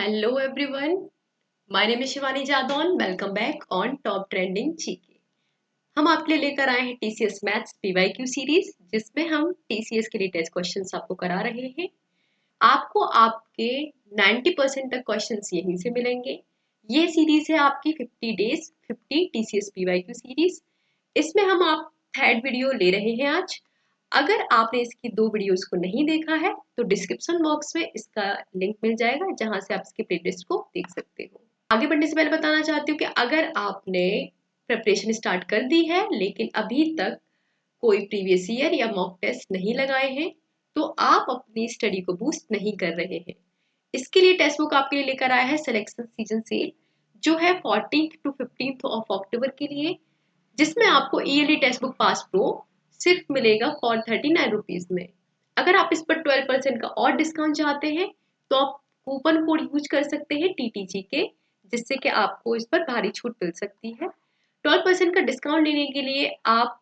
Hello everyone, my name is Shivani Jadaun. Welcome back on top trending GK. हम आपके लिए लेकर आए हैं टीसीएस मैथ्स पीवाईक्यू सीरीज, जिसमें हम टीसीएस के लिए टेस्ट क्वेश्चंस आपको करा रहे हैं. आपको आपके 90% तक क्वेश्चंस यहीं से मिलेंगे. ये सीरीज है आपकी 50 डेज 50 टीसीएस पीवाईक्यू सीरीज. इसमें हम आप थर्ड वीडियो ले रहे हैं आज. अगर आपने इसकी 2 वीडियोस को नहीं देखा है तो डिस्क्रिप्शन बॉक्स में इसका लिंक मिल जाएगा, जहां से आप इसके प्लेलिस्ट को देख सकते हो. आगे बढ़ने से पहले बताना चाहती हूँ कि अगर आपने प्रिपरेशन स्टार्ट कर दी है लेकिन अभी तक कोई प्रीवियस ईयर या मॉक टेस्ट नहीं लगाए हैं तो आप अपनी स्टडी को बूस्ट नहीं कर रहे हैं. इसके लिए टेक्स्ट बुक आपके लिए लेकर आया है सिलेक्शन सीजन सेल, जो है 14 to 15 ऑफ अक्टूबर के लिए, जिसमें आपको yearly text book pass pro सिर्फ मिलेगा फॉर 39 रुपीज में. अगर आप इस पर 12% का और डिस्काउंट चाहते हैं तो आप कूपन कोड यूज कर सकते हैं टीटीजी के, जिससे कि आपको इस पर भारी छूट मिल सकती है. 12% का डिस्काउंट लेने के लिए आप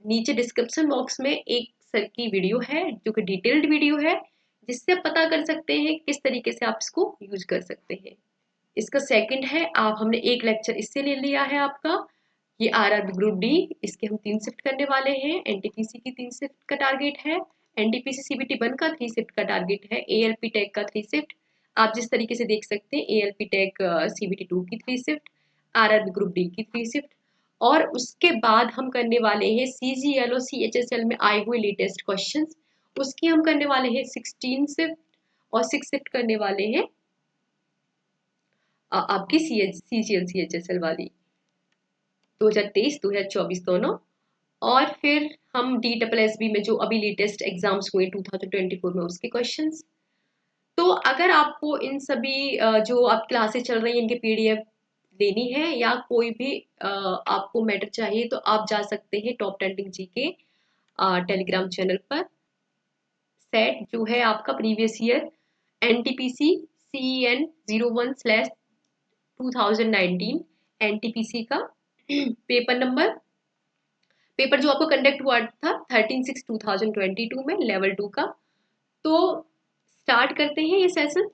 नीचे डिस्क्रिप्शन बॉक्स में एक सर की वीडियो है, जो कि डिटेल्ड वीडियो है, जिससे आप पता कर सकते हैं किस तरीके से आप इसको यूज कर सकते हैं. इसका सेकंड है, आप हमने एक लेक्चर इससे ले लिया है आपका. ये आरआरबी ग्रुप डी, इसके हम 3 शिफ्ट करने वाले हैं. एनटीपीसी की 3 शिफ्ट का टारगेट है. एनटीपीसी सीबीटी 1 का 3 शिफ्ट का टारगेट है. एएलपी टेक का 3 शिफ्ट. आप जिस तरीके से देख सकते हैं, एएलपी टेक सीबीटी 2 की 3 शिफ्ट, आरआरबी ग्रुप डी की 3 शिफ्ट. और उसके बाद हम करने वाले हैं सीजीएल और सीएचएसएल में आए हुए लेटेस्ट क्वेश्चंस. उसकी हम करने वाले हैं 16 शिफ्ट और 6 शिफ्ट करने वाले हैं आपकी सीजीएल सीएचएसएल वाली 2023-2024 दोनों. और फिर हम DSSB में जो अभी लेटेस्ट एग्जाम्स हुए 2024 में उसके क्वेश्चंस. तो अगर आपको इन सभी जो आप क्लासेस चल रही हैं इनके पीडीएफ लेनी है या कोई भी आपको मैटर चाहिए तो आप जा सकते हैं टॉप ट्रेंडिंग जी के टेलीग्राम चैनल पर. सेट जो है आपका previous year NTPC CEN 01/2019 NTPC का पेपर जो आपको कंडक्ट हुआ था 13/6/2022 में लेवल 2 का. तो स्टार्ट करते हैं ये सेशन.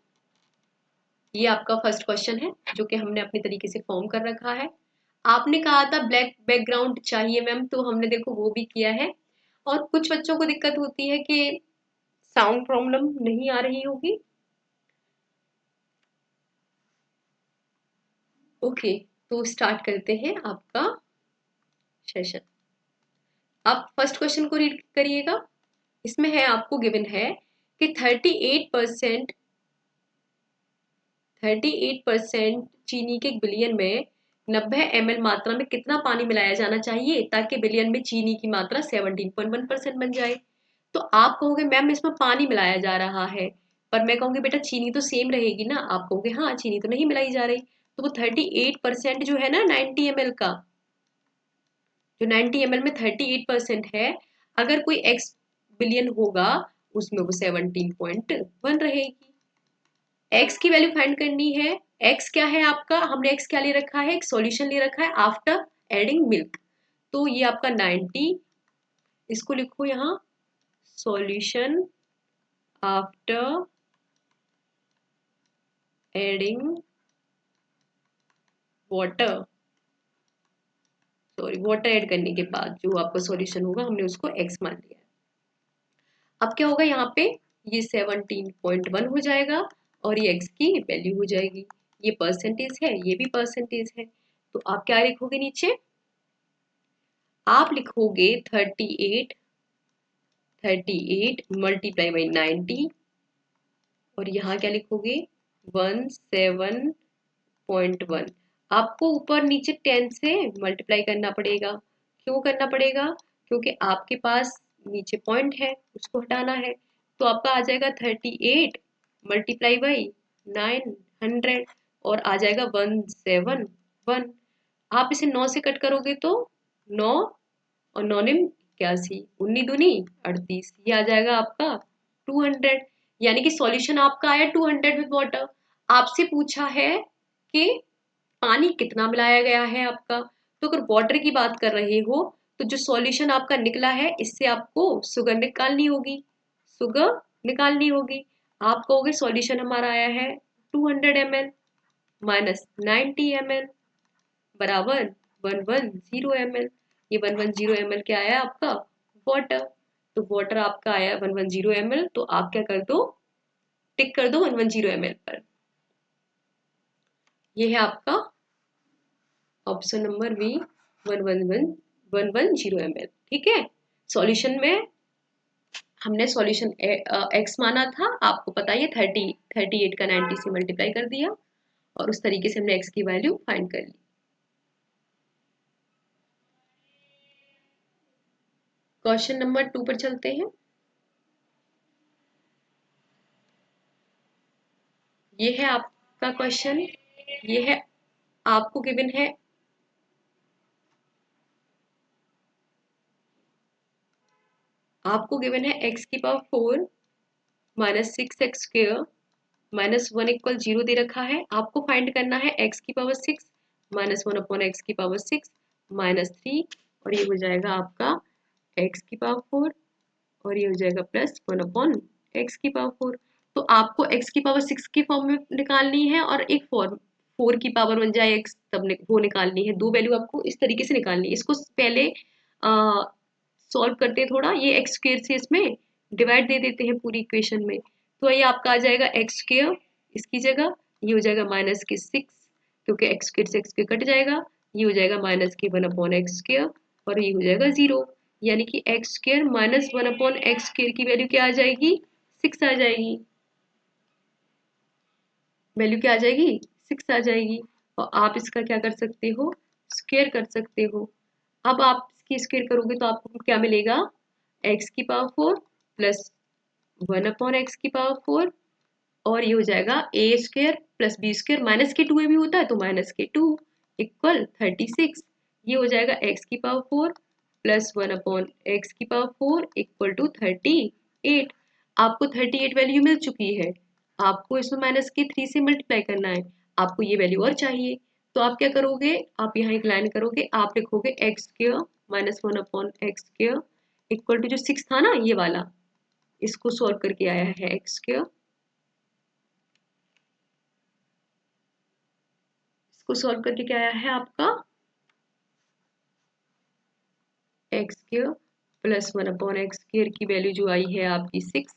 ये आपका फर्स्ट क्वेश्चन है जो कि हमने अपने तरीके से फॉर्म कर रखा है. आपने कहा था ब्लैक बैकग्राउंड चाहिए मैम, तो हमने देखो वो भी किया है. और कुछ बच्चों को दिक्कत होती है कि साउंड प्रॉब्लम नहीं आ रही होगी. ओके, तो स्टार्ट करते हैं आपका सेशन. आप फर्स्ट क्वेश्चन को रीड करिएगा. इसमें है आपको गिवन है कि 38% चीनी के बिलियन में 90 ml मात्रा में कितना पानी मिलाया जाना चाहिए ताकि बिलियन में चीनी की मात्रा 17.1% बन जाए. तो आप कहोगे मैम इसमें पानी मिलाया जा रहा है, पर मैं कहूंगी बेटा चीनी तो सेम रहेगी ना. आप कहोगे हाँ चीनी तो नहीं मिलाई जा रही. तो वो 38% जो है ना 90 ml का, जो 90 ml में 38% है, अगर कोई x बिलियन होगा उसमें वो 17.1 रहेगी. x की वैल्यू फाइंड करनी है. x क्या है आपका, हमने x क्या ले रखा है, एक सॉल्यूशन ले रखा है आफ्टर एडिंग मिल्क. तो ये आपका 90, इसको लिखो यहाँ solution after adding water. Sorry, water add करने के बाद जो आपका सॉल्यूशन होगा हमने उसको x मान लिया. अब क्या होगा यहाँ पे, ये 17.1 हो जाएगा और ये x की वैल्यू हो जाएगी. ये परसेंटेज है, ये भी परसेंटेज है. तो आप क्या लिखोगे नीचे, आप लिखोगे 38 मल्टीप्लाई बाई 90 और यहाँ क्या लिखोगे 17.1. आपको ऊपर नीचे 10 से मल्टीप्लाई करना पड़ेगा. क्यों करना पड़ेगा, क्योंकि आपके पास नीचे पॉइंट है उसको हटाना है. तो आपका आ जाएगा 38 मल्टीप्लाई बाई 900 और आ जाएगा 171. आप इसे 9 से कट करोगे तो 9 और 9 ने 81, 19 दूनी 38, ये आ जाएगा आपका 200. यानी कि सॉल्यूशन आपका आया 200 विद वाटर. आपसे पूछा है कि पानी कितना मिलाया गया है आपका. तो अगर वाटर की बात कर रहे हो तो जो सॉल्यूशन आपका निकला है इससे आपको शुगर निकालनी होगी. शुगर निकालनी होगी. आप कहोगे सॉल्यूशन हमारा आया है 200 ml माइनस 90 ml बराबर 110 ml। ये 110 ml क्या आया आपका? वाटर। तो वाटर आपका आया 110 ml, तो आप क्या कर दो, टिक कर दो 110 ml पर। ये है आपका ऑप्शन नंबर बी 110 ml। ठीक है, सॉल्यूशन में हमने सॉल्यूशन एक्स माना था, आपको पता है 38 का 90 से मल्टीप्लाई कर दिया और उस तरीके से हमने एक्स की वैल्यू फाइंड कर ली। क्वेश्चन नंबर 2 पर चलते हैं। ये है आपका क्वेश्चन, ये है आपको गिवन है एक्स की power 4 minus 6x square minus 1 equal 0 दे रखा है। आपको फाइंड करना है एक्स की पावर 6 माइनस 1 अपॉन एक्स की पावर 6 माइनस 3, और ये हो जाएगा आपका एक्स की पावर 4 और ये हो जाएगा प्लस 1 अपॉन एक्स की पावर 4। तो आपको एक्स की पावर 6 की फॉर्म में निकालनी है और एक फॉर्म 4 की पावर बन जाए एक्स, तब वो निकालनी है। दो वैल्यू आपको इस तरीके से निकालनी है। इसको पहले सॉल्व करते हैं थोड़ा, ये एक्स स्क्वेयर से इसमें डिवाइड दे देते हैं पूरी इक्वेशन में। तो ये आपका आ जाएगा एक्स स्क्वेयर, इसकी जगह ये हो जाएगा माइनस के 6, क्योंकि एक्स स्क्वेयर से एक्स स्क्वेयर कट जाएगा। ये हो जाएगा माइनस के 1 अपॉन एक्स स्क्वेयर और ये हो जाएगा 0, यानी कि x square minus 1 upon x square की वैल्यू क्या आ जाएगी? 6 आ जाएगी। वैल्यू क्या आ जाएगी? 6 आ जाएगी। और आप इसका क्या कर सकते हो? स्क्वेयर कर सकते हो। अब आप इसकी स्क्वेयर करोगे तो आपको क्या मिलेगा? एक्स की पावर 4 प्लस 1 अपॉन एक्स की पावर 4 और ये हो जाएगा A square plus B square, minus के 2 भी होता है तो माइनस के 2 इक्वल 36। ये हो जाएगा एक्स की पावर 4 प्लस 1 अपॉन एक्स की पावर 4 इक्वल टू 38। आपको 38 वैल्यू मिल चुकी है, आपको इसमें माइनस के 3 से मल्टीप्लाई करना है। आपको ये वैल्यू और चाहिए, तो आप क्या करोगे? आप यहाँ एक लाइन करोगे, आप लिखोगे x square minus 1 upon x square equal to जो 6 था ना ये वाला, इसको सॉल्व करके आया है एक्स स्क्वेयर, इसको सॉल्व करके क्या आया है आपका? X square plus 1 upon x square की वैल्यू जो आई है आपकी 6।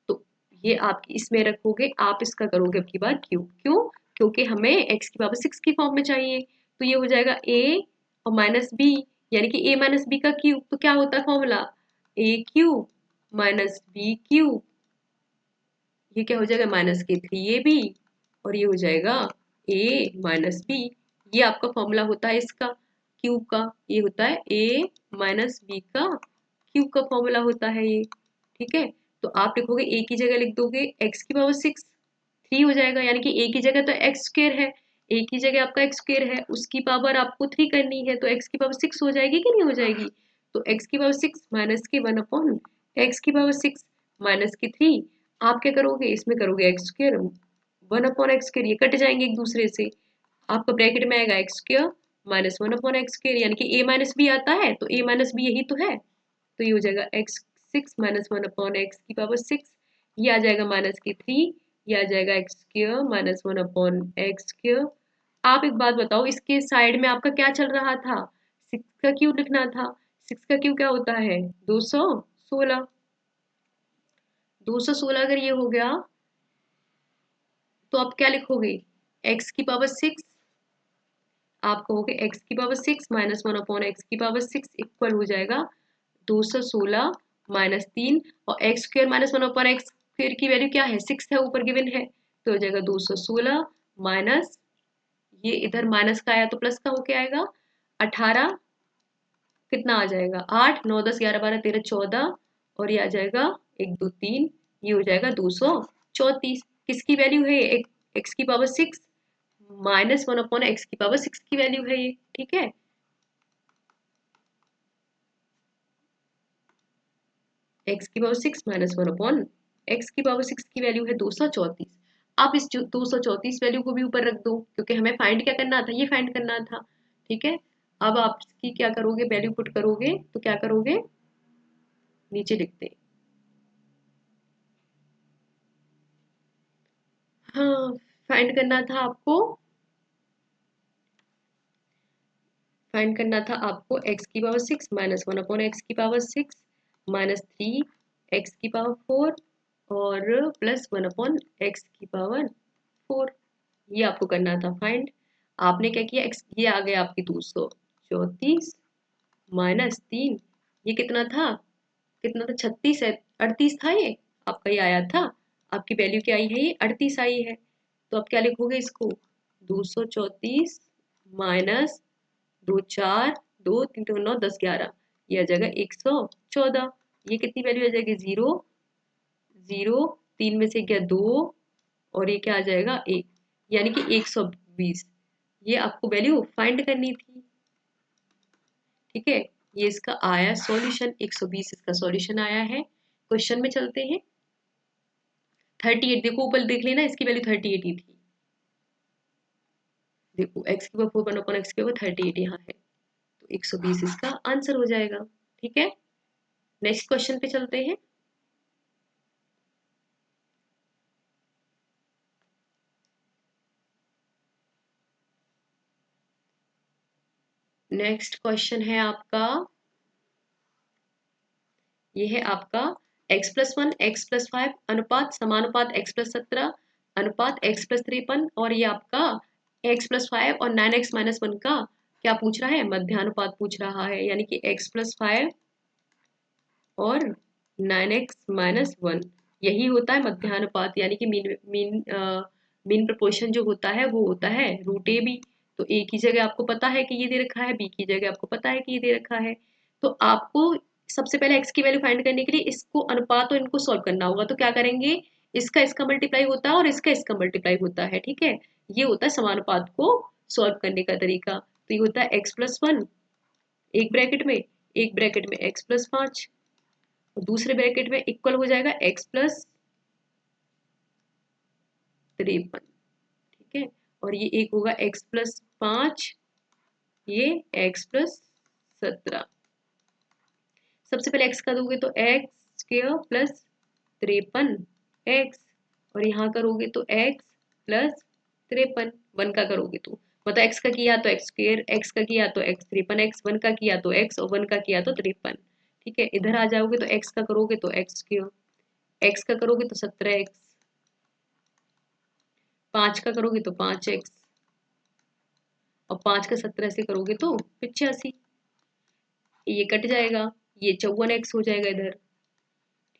तो ये आपकी इसमें रखोगे, आप इसका करोगे अब की बार क्यूब। क्यों? क्योंकि हमें एक्स की पावर 6 की फॉर्म में चाहिए। तो ये हो जाएगा ए और माइनस बी, यानी कि ए माइनस बी का क्यूब। तो क्या होता है फॉर्मूला? ए क्यूब माइनस बी क्यूब, ये क्या हो जाएगा? माइनस के 3ab और ये हो जाएगा a माइनस बी। ये आपका फॉर्मूला होता है इसका क्यूब का, ये होता है a माइनस बी का क्यूब का फॉर्मूला होता है ये। ठीक है, तो आप लिखोगे a की जगह लिख दोगे x की पावर 6, 3 हो जाएगा, यानी कि a की जगह तो एक्स स्क्वेयर है, a की जगह आपका एक्स स्क्वेयर है, उसकी पावर आपको 3 करनी है, तो x की पावर 6 हो जाएगी कि नहीं हो जाएगी? तो x की पावर 6 माइनस के 1 अपॉन एक्स की पावर 6 माइनस के 3, आप क्या करोगे? इसमें करोगे x square 1 upon x square, ये कट जाएंगे एक दूसरे से। आपका ब्रैकेट में आएगा x square minus 1 upon x square, यानी कि a माइनस बी आता है तो a माइनस बी यही तो है। तो ये हो जाएगा एक्स 6 माइनस 1 अपॉन एक्स की पावर 6, ये आ जाएगा माइनस के 3, ये आ जाएगा x square minus 1 upon x square. आप एक बात बताओ, इसके साइड में आपका क्या चल रहा था? 6 का क्यूब लिखना था। 6 का क्यूब क्या होता है? 216। 216 अगर ये हो गया तो आप क्या लिखोगे? x की पावर 6, आप कहोगे x की पावर 6 माइनस 1 अपॉन एक्स की पावर 6 इक्वल हो जाएगा 216 माइनस 3, और x square minus 1 upon x square की वैल्यू क्या है? 6 है, ऊपर गिवन है, तो हो जाएगा 216 माइनस, ये इधर माइनस का आया तो प्लस का होके आएगा 18, कितना आ जाएगा? 8 9 10 11 12 13 14 और ये आ जाएगा 1 2 3, ये हो जाएगा 234। किसकी वैल्यू है ये? एक्स की पावर 6 माइनस 1 अपॉन एक्स की पावर 6 की वैल्यू है ये। ठीक है, एक्स की पावर 6 माइनस 1 अपॉन एक्स की पावर 6 की वैल्यू है 234। आप इस 234 वैल्यू को भी ऊपर रख दो, क्योंकि हमें फाइंड क्या करना था? ये फाइंड करना था। ठीक है, अब आप इसकी क्या करोगे? वैल्यू पुट करोगे तो क्या करोगे? नीचे लिखते हैं। हाँ, फाइंड करना था आपको, एक्स की पावर 6 माइनस 1 अपॉन एक्स की पावर 6 माइनस 3 एक्स की पावर 4 और प्लस 1 अपॉन एक्स की पावर 4। ये आपको करना था फाइंड। आपने क्या किया, एक्स ये आ गया आपकी 234 माइनस 3, ये कितना था 36 है, 38 था ये आपका, ये आया था आपकी वैल्यू क्या आई है, ये 38 आई है। तो आप क्या लिखोगे इसको, 234 माइनस 2 4 2 3 2 9 10 11, ये आ जाएगा 114। ये कितनी वैल्यू आ जाएगी, 0 0, 3 में से गया 2 और ये क्या आ जाएगा 1, यानी कि 120। ये आपको वैल्यू फाइंड करनी थी। ठीक है, ये इसका आया सॉल्यूशन, 120 इसका सॉल्यूशन आया है। क्वेश्चन में चलते हैं। 38 देखो ऊपर देख लेना, इसकी वैल्यू 38 ही थी। देखो एक्स की पावर 4 वन अपॉन एक्स की पावर 38 यहाँ है, तो 120 इसका आंसर हो जाएगा। ठीक है, नेक्स्ट क्वेश्चन पे चलते हैं। नेक्स्ट क्वेश्चन है आपका, ये है आपका x+1 x+5 अनुपात समानुपात x+17 अनुपात x+53, और ये आपका x+5 और 9x-1 का क्या पूछ रहा है, मध्यानुपात पूछ रहा है, यानी कि x+5 और 9x-1 यही होता है मध्यानुपात, यानी कि मीन प्रोपोर्शन जो होता है वो होता है √AB। तो ए की जगह आपको पता है कि ये दे रखा है, बी की जगह आपको पता है कि ये दे रखा है। तो आपको सबसे पहले x की वैल्यू फाइंड करने के लिए इसको अनुपात और इनको सॉल्व करना होगा। तो क्या करेंगे, इसका इसका मल्टीप्लाई होता है और इसका इसका मल्टीप्लाई होता है। ठीक है, ये होता है समानुपात को सॉल्व करने का तरीका। तो ये होता है x+1 एक ब्रैकेट में x+5 और दूसरे ब्रैकेट में इक्वल हो जाएगा x+53। ठीक है, और ये एक होगा x+5, ये x+17। सबसे पहले x का दोगे तो x स्क्वायर प्लस 53x, और यहाँ करोगे तो x प्लस 53, 1 का करोगे तो मतलब x का किया तो x स्क्वायर, x का किया तो x 53x, 1 का किया तो x और 1 का किया तो 53। ठीक है, इधर आ जाओगे तो x का करोगे तो x स्क्वायर, x का करोगे तो 17x, 5 का करोगे तो 5x और 5 का 17 से करोगे तो 85। ये कट जाएगा, ये 54x हो जाएगा इधर।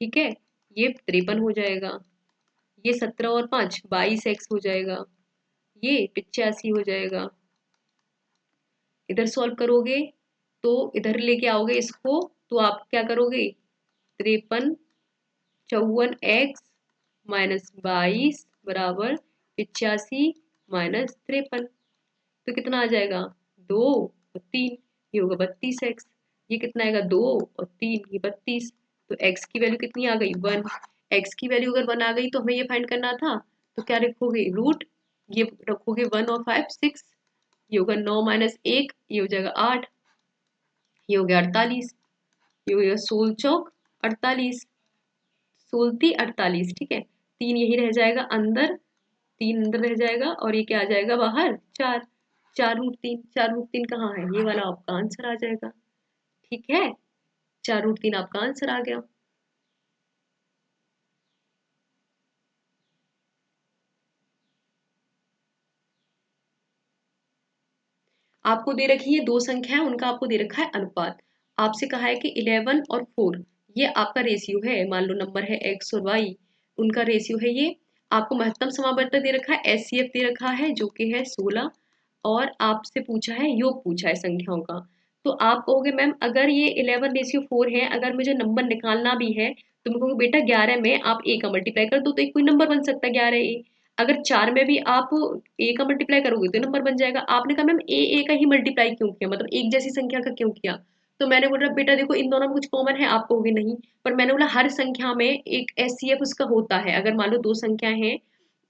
ठीक है, ये 53 हो जाएगा, ये 17 और 5 22x हो जाएगा, ये 85 हो जाएगा। इधर सॉल्व करोगे तो इधर लेके आओगे इसको, तो आप क्या करोगे, 53 54x माइनस 22 बराबर 85 माइनस 53, तो कितना आ जाएगा 2 और 3, ये होगा 32x। ये कितना आएगा 2 और 3, ये 32। तो x की वैल्यू कितनी आ गई 1। x की वैल्यू अगर 1 आ गई तो हमें ये फाइंड करना था, तो क्या रखोगे रूट, ये रखोगे 1 और 5 6, ये होगा 9 माइनस 1, ये हो जाएगा 8, ये हो गया 48, ये हो गया 16 चौक 48, 16 48। ठीक है, 3 यही रह जाएगा अंदर, 3 अंदर रह जाएगा और ये क्या आ जाएगा बाहर 4, 4√3, 4√3 कहाँ है, ये वाला आपका आंसर आ जाएगा। ठीक है, 4√3 आपका आंसर आ गया। आपको दे रखी है दो संख्याएं, उनका आपको दे रखा है अनुपात। आपसे कहा है कि 11 और 4 ये आपका रेशियो है, मान लो नंबर है x और y, उनका रेशियो है ये। आपको महत्तम समावर्तक दे रखा है HCF दे रखा है जो कि है 16, और आपसे पूछा है योग पूछा है संख्याओं का। तो आप कहोगे मैम अगर ये 11:4 है, अगर मुझे नंबर निकालना भी है तो मैं कहूँगी बेटा 11 में आप a का मल्टीप्लाई कर दो तो एक कोई नंबर बन सकता है 11a। अगर 4 में भी आप a का मल्टीप्लाई करोगे तो नंबर बन जाएगा। आपने कहा मैम a का ही मल्टीप्लाई क्यों किया, मतलब एक जैसी संख्या का क्यों किया। तो मैंने बोला बेटा देखो इन दोनों में कुछ कॉमन है, आप कहोगे नहीं, पर मैंने बोला हर संख्या में एक HCF उसका होता है। अगर मान लो दो संख्याएं हैं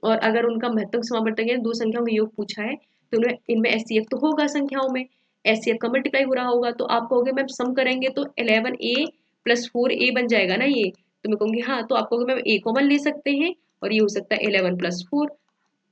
और अगर उनका महत्तम समावर्तक है, दो संख्याओं का योग पूछा है, तो इनमें HCF तो होगा, संख्याओं में HCF का मल्टीप्लाई हो रहा होगा। तो आप कहोगे मैम सम करेंगे तो 11a प्लस 4a बन जाएगा ना ये, तो मैं कहूँगी हाँ, तो आप कहोगे मैम a कॉमन ले सकते हैं और ये हो सकता है 11 प्लस 4।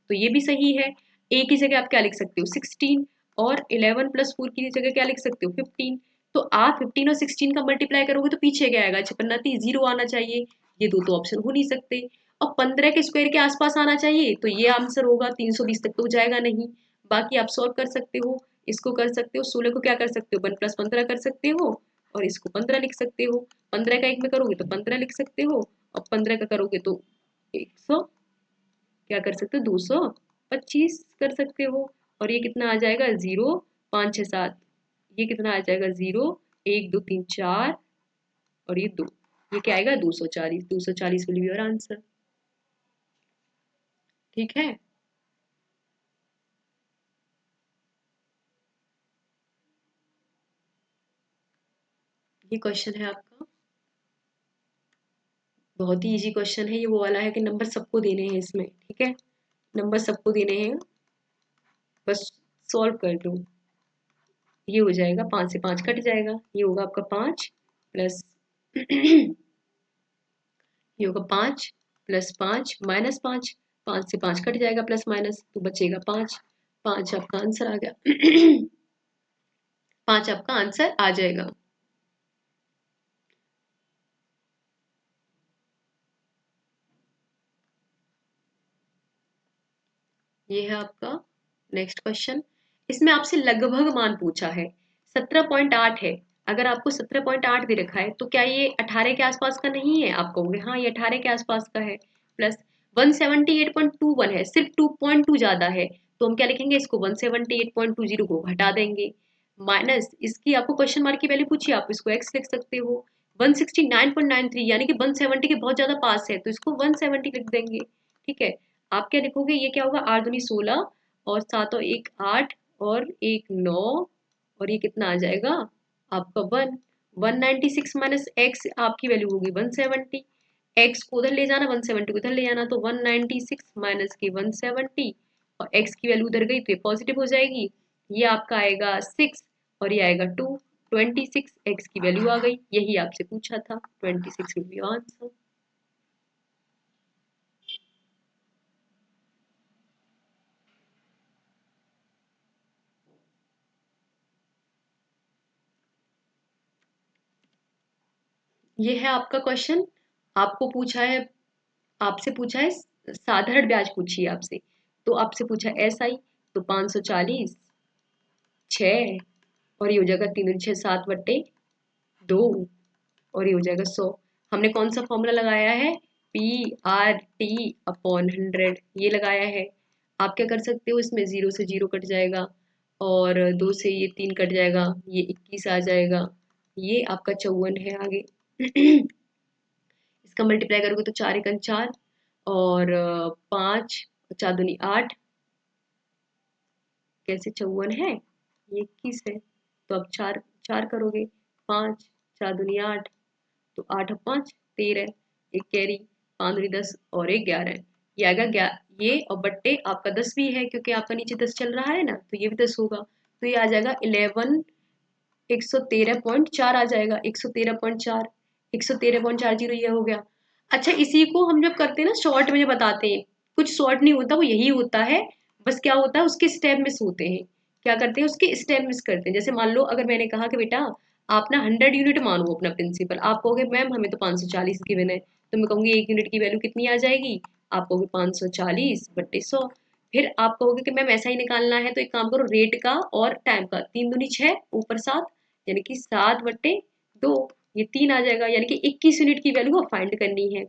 तो ये भी सही है। ए की जगह आप क्या लिख सकते हो 16, और 11 + 4 की जगह क्या लिख सकते हो 15। तो आप 15 और 16 का मल्टीप्लाई करोगे तो पीछे क्या आएगा, छपन्नाती 0 आना चाहिए। ये दो तो ऑप्शन हो नहीं सकते। और 15 के स्क्वायर के आसपास आना चाहिए, तो ये आंसर होगा 320 तक तो जाएगा नहीं। बाकी आप सॉल्व कर सकते हो, इसको कर सकते हो, 16 को क्या कर सकते हो 1 + 15 कर सकते हो, और इसको 15 लिख सकते हो। 15 का एक में करोगे तो 15 लिख सकते हो, और 15 का करोगे तो 100 क्या कर सकते हो 225 कर सकते हो। और ये कितना आ जाएगा 0 5 6 7, ये कितना आ जाएगा 0 1 2 3 4, और ये 2, ये क्या आएगा 240। 240 विल बी योर आंसर। ठीक है। ये क्वेश्चन है आपका, बहुत ही इजी क्वेश्चन है। ये वो वाला है कि नंबर सबको देने हैं इसमें, ठीक है, नंबर सबको देने हैं, बस सॉल्व कर दो। ये हो जाएगा 5 से 5 कट जाएगा, ये होगा आपका 5 प्लस ये होगा 5 + 5 - 5, 5 से 5 कट जाएगा प्लस माइनस, तो बचेगा 5। 5 आपका आंसर आ गया 5 आपका आंसर आ जाएगा। ये है आपका नेक्स्ट क्वेश्चन। इसमें आपसे लगभग मान पूछा है, 17.8 है। अगर आपको 17.8 दे रखा है तो क्या ये 18 के आसपास का नहीं है? आप कहोगे हाँ ये 18 के आसपास का है। प्लस 178.21 है, सिर्फ 2.2 ज्यादा है, तो हम क्या लिखेंगे इसको 178.20 को हटा देंगे। माइनस इसकी आपको क्वेश्चन मार्क की वैल्यू पूछी, आप इसको x लिख सकते हो। 169.93 यानी कि 170 के बहुत ज्यादा पास है, तो इसको 170 लिख देंगे। ठीक है, आप क्या लिखोगे, ये क्या होगा 8 दूनी 16, और 7 और 1 8, और 1 9, और ये कितना आ जाएगा आपका 196 माइनस एक्स, आपकी वैल्यू होगी 170। एक्स को उधर ले जाना, 170 को उधर ले जाना, तो 196 माइनस की 170, और एक्स की वैल्यू उधर गई तो ये पॉजिटिव हो जाएगी। ये आपका आएगा 6, और ये आएगा 2, 26 एक्स की वैल्यू आ गई। यही आपसे पूछा था, 26 विल बी आंसर। ये है आपका क्वेश्चन। आपको पूछा है, आपसे पूछा है साधारण ब्याज पूछी है आपसे, तो आपसे पूछा एस आई, तो 540 6, और ये हो जाएगा 3 6 7 बट्टे 2, और ये हो जाएगा 100। हमने कौन सा फॉर्मूला लगाया है, PRT/100 ये लगाया है। आप क्या कर सकते हो, इसमें 0 से 0 कट जाएगा, और 2 से ये 3 कट जाएगा, ये 21 आ जाएगा, ये आपका 54 है आगे इसका मल्टीप्लाई करोगे तो 4 एकन 4, और 5 4 दूनी 8, कैसे 54 है, ये 21 है, तो अब 4 4 करोगे, 5 4 दूनी 8, तो 8 और 5 13, एक कैरी, 5 दूनी 10, और एक 11, ये आएगा ये, और बट्टे आपका 10 भी है क्योंकि आपका नीचे 10 चल रहा है ना, तो ये भी 10 होगा, तो ये आ जाएगा 113.4 आ जाएगा, 113.4, 113.40 ये हो गया। अच्छा, इसी को हम जब करते हैं ना शॉर्ट में, जब बताते हैं, कुछ शॉर्ट नहीं होता, वो यही होता है, बस क्या होता है उसके स्टेप मिस होते हैं। क्या करते हैं, उसके स्टेप मिस करते हैं। जैसे मान लो अगर मैंने कहा कि बेटा आप ना 100 यूनिट मानो अपना प्रिंसिपल, आप कहोगे मैम हमें तो 540 गिवन है, तो मैं कहूंगी 1 यूनिट की वैल्यू कितनी आ जाएगी, आप कहोगे 540/100। फिर आप कहोगे कि मैम ऐसा ही निकालना है, तो एक काम करो रेट का और टाइम का, 3 दूनी 6 ऊपर 7, यानी कि 7/2, ये 3 आ जाएगा, यानी कि 21 यूनिट की वैल्यू फाइंड करनी है।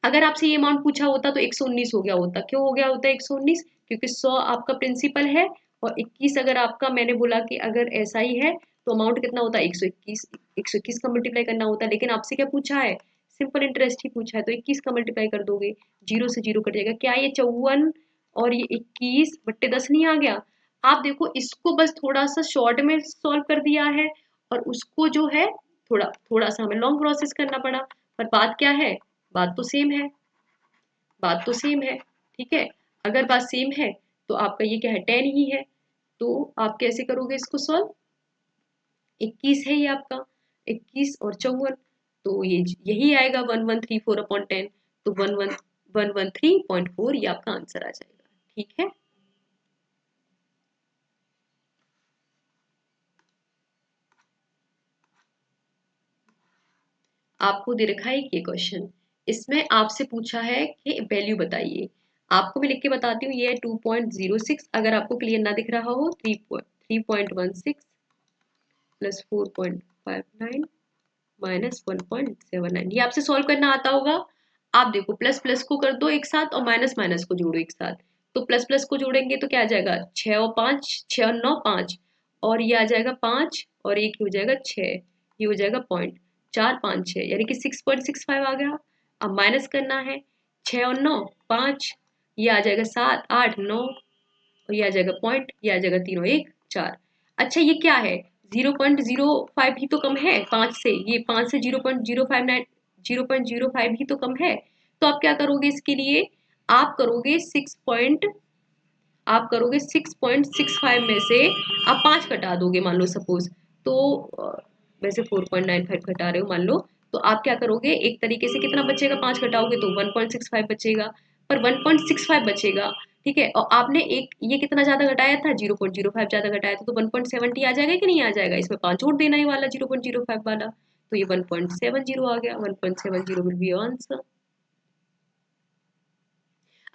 अगर आपसे ये अमाउंट पूछा होता तो 119 हो गया होता। क्यों हो गया होता 119, क्योंकि 100 आपका प्रिंसिपल है, और 21 अगर आपका, मैंने बोला कि अगर ऐसा ही है तो अमाउंट कितना होता है 121, 121 का मल्टीप्लाई करना होता है। लेकिन आपसे क्या पूछा है, सिंपल इंटरेस्ट ही पूछा है, तो 21 का मल्टीप्लाई कर दोगे, 0 से 0 कट जाएगा, क्या ये 54 और ये 21/10 नहीं आ गया। आप देखो इसको बस थोड़ा सा शॉर्ट में सॉल्व कर दिया है, और उसको जो है थोड़ा थोड़ा सा हमें लॉन्ग प्रोसेस करना पड़ा, पर बात क्या है, बात तो सेम है, बात तो सेम है। ठीक है, अगर बात सेम है तो आपका ये क्या है 10 ही है, तो आप कैसे करोगे इसको सॉल्व, 21 है ये आपका, 21 और 54, तो ये यही आएगा 1134/10, तो 1113.4 ये आपका आंसर आ जाएगा। ठीक है। आपको दे रखा है ये क्वेश्चन, इसमें आपसे पूछा है कि वैल्यू बताइए। आपको मैं लिख के बताती हूँ, ये है 2.06। अगर आपको क्लियर ना दिख रहा हो, 3.16 प्लस 4.59 माइनस 1.79, ये आपसे सॉल्व करना आता होगा। आप देखो, प्लस प्लस को कर दो एक साथ और माइनस माइनस को जोड़ो एक साथ। तो प्लस प्लस को जोड़ेंगे तो क्या आ जाएगा, 6 और 5, 6 और 9 5, और ये आ जाएगा 5 और एक हो जाएगा 6, ये हो जाएगा 0.456, यानी कि 6.65 आ गया। अब माइनस करना है, 6 और 9 5, ये आ जाएगा 7 8 9, और ये आ जाएगा पॉइंट, ये आ जाएगा 3 और 1 4। अच्छा ये क्या है, 0.05 ही तो कम है 5 से, ये 5 से 0.059, 0.05 ही तो कम है। तो आप क्या करोगे इसके लिए, आप करोगे 6.65 में से आप 5 कटा दोगे, मान लो सपोज। तो वैसे 4.95 घटा रहे हो मान लो, तो आप क्या करोगे, एक तरीके से कितना बचेगा, 5 घटाओगे तो 1.65 बचेगा। पर 1.65 बचेगा, ठीक है, और आपने एक ये कितना ज्यादा घटाया था, 0.05 ज्यादा घटाया था, तो 1.70 आ जाएगा कि नहीं आ जाएगा, इसमें 5 जोड़ देना ही वाला 0.05 वाला, तो ये 1.70 आ गया, 1.70 विल बी आंसर।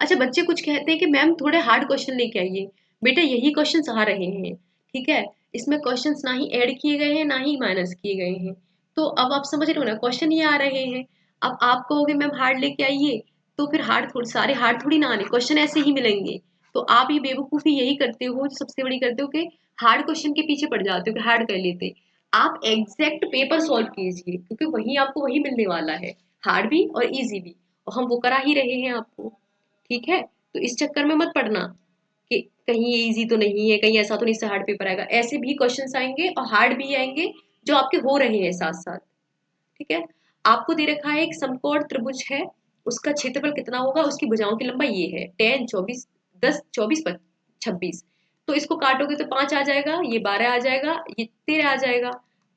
अच्छा बच्चे कुछ कहते हैं कि मैम थोड़े हार्ड क्वेश्चन लेके आइए। बेटा यही क्वेश्चंस आ रहे हैं, ठीक है, इसमें क्वेश्चंस ना ही ऐड किए गए हैं ना ही माइनस किए गए हैं। तो अब आप समझ रहे हो ना, क्वेश्चन ये आ रहे हैं। अब आप कहोगे मैम हार्ड लेके आइए, तो फिर हार्ड थोड़ी, सारे हार्ड थोड़ी ना आने, क्वेश्चन ऐसे ही मिलेंगे। तो आप ये बेवकूफी यही करते हो, सबसे बड़ी करते हो कि हार्ड क्वेश्चन के पीछे पड़ जाते हो कि हार्ड कर लेते। आप एग्जैक्ट पेपर सॉल्व कीजिए, क्योंकि वही आपको वही मिलने वाला है, हार्ड भी और इजी भी, और हम वो करा ही रहे हैं आपको। ठीक है, तो इस चक्कर में मत पड़ना कि कहीं ये इजी तो नहीं है, कहीं ऐसा तो नहीं से हार्ड पेपर आएगा, ऐसे भी क्वेश्चंस आएंगे और हार्ड भी आएंगे जो आपके हो रहे हैं साथ साथ। ठीक है, आपको दे रखा है एक समकोण त्रिभुज है, उसका क्षेत्रफल कितना होगा, उसकी भुजाओं की लंबाई ये है 10 24 10 24 26। तो इसको काटोगे तो 5 आ जाएगा, ये 12 आ जाएगा, ये 13 आ जाएगा।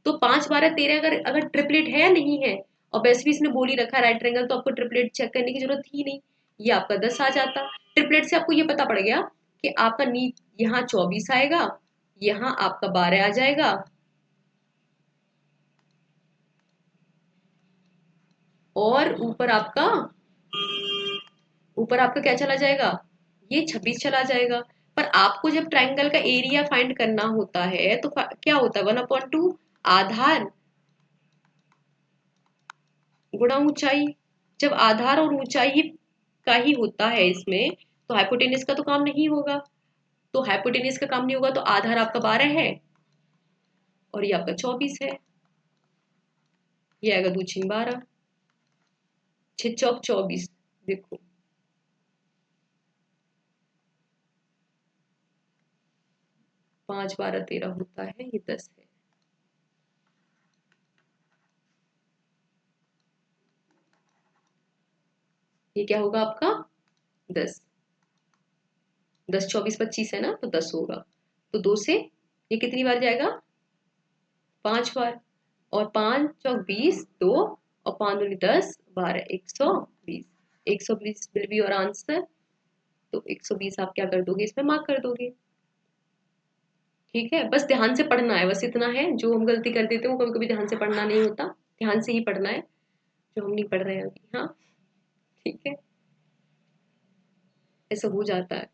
तो 5 12 13 अगर अगर ट्रिपलेट है या नहीं है, और वैसे भी इसने बोल ही रखा राइट ट्रायंगल, तो आपको ट्रिपलेट चेक करने की जरूरत ही नहीं, ये आपका 10 आ जाता। ट्रिपलेट से आपको ये पता पड़ गया कि आपका नी यहाँ 24 आएगा, यहाँ आपका 12 आ जाएगा, और ऊपर आपका क्या चला जाएगा, ये 26 चला जाएगा। पर आपको जब ट्रायंगल का एरिया फाइंड करना होता है तो क्या होता है, 1/2 आधार गुणा ऊंचाई। जब आधार और ऊंचाई का ही होता है इसमें, तो हाइपोटेनस का तो काम नहीं होगा। तो हाइपोटेनस का काम नहीं होगा, तो आधार आपका 12 है और ये आपका 24 है, ये आएगा 2 6 12, 6 चौक 24। देखो 5 12 13 होता है, ये 10 है। ये क्या होगा आपका 10, 10 24 25 है ना, तो 10 होगा। तो 2 से ये कितनी बार जाएगा, 5 बार, और 5 चौक 20 2, और 5 दूनी 10 12 120, 120 विल बी और आंसर। तो 120 आप क्या कर दोगे, इसमें मार्क कर दोगे। ठीक है, बस ध्यान से पढ़ना है, बस इतना है। जो हम गलती कर देते हैं वो कभी कभी ध्यान से पढ़ना नहीं होता, ध्यान से ही पढ़ना है, जो हम नहीं पढ़ रहे हैं अभी। हाँ ठीक है, ऐसा हो जाता है।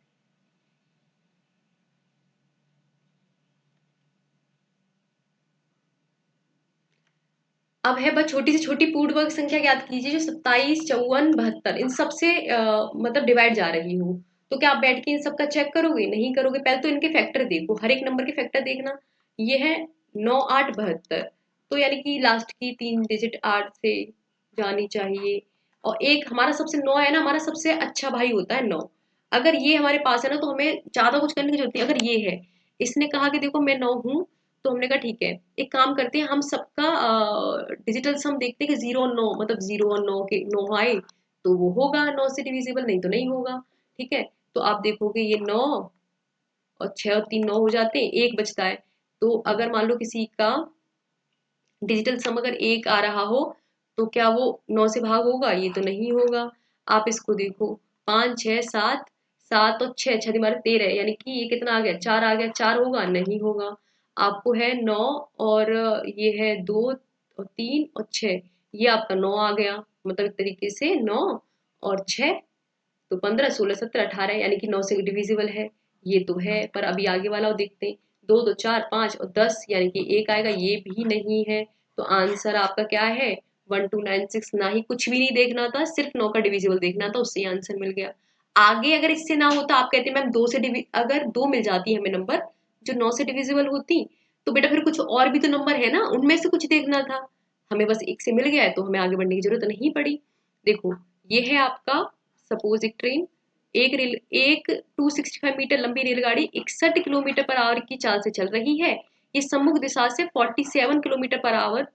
अब है बस छोटी से छोटी पूर्ण वर्ग संख्या ज्ञात कीजिए जो 27 54 72 इन सबसे मतलब डिवाइड जा रही हो। तो क्या आप बैठ के इन सबका चेक करोगे, नहीं करोगे, पहले तो इनके फैक्टर देखो, हर एक नंबर के फैक्टर देखना। ये है 9 8 72, तो यानी कि लास्ट की 3 डिजिट 8 से जानी चाहिए। और एक हमारा सबसे 9 है ना, हमारा सबसे अच्छा भाई होता है 9। अगर ये हमारे पास है ना, तो हमें ज्यादा कुछ करने की जरूरत नहीं। अगर ये है, इसने कहा कि देखो मैं 9 हूँ, तो हमने कहा ठीक है, एक काम करते हैं, हम सबका डिजिटल सम देखते हैं कि 0 और 9, मतलब 0 और 9 के 9 आए तो वो होगा 9 से डिविजिबल, नहीं तो नहीं होगा। ठीक है, तो आप देखोगे ये 9 और 6 और 3 9 हो जाते हैं, एक बचता है। तो अगर मान लो किसी का डिजिटल सम अगर 1 आ रहा हो, तो क्या वो 9 से भाग होगा, ये तो नहीं होगा। आप इसको देखो, 5 6 7 7 और 6, 6 हमारे 13, यानी कि ये कितना आ गया, 4 आ गया, 4 होगा नहीं होगा। आपको है 9 और ये है 2 और 3 और 6, ये आपका 9 आ गया, मतलब एक तरीके से 9 और 6 तो 15, 16, 17, 18, यानी कि 9 से डिविजिबल है, ये तो है। पर अभी आगे वाला देखते हैं, 2 2 4 5 और 10, यानी कि 1 आएगा, ये भी नहीं है। तो आंसर आपका क्या है, 1296। ना ही कुछ भी नहीं देखना था, सिर्फ 9 का डिविजिबल देखना था, उससे ही आंसर मिल गया। आगे अगर इससे ना होता, आप कहते मैम 2 से अगर 2 मिल जाती है हमें नंबर जो 9 से डिविजिबल होती, तो बेटा फिर कुछ और भी तो नंबर है ना, उनमें से कुछ देखना था। हमें बस एक से मिल गया है, तो हमें आगे बढ़ने की जरूरत नहीं पड़ी। देखो ये है आपका, सपोज एक ट्रेन, एक 265 मीटर लंबी रेलगाड़ी 61 किलोमीटर पर आवर की चाल से चल रही है। ये सम्मुख दिशा से 47 किलोमीटर पर आवर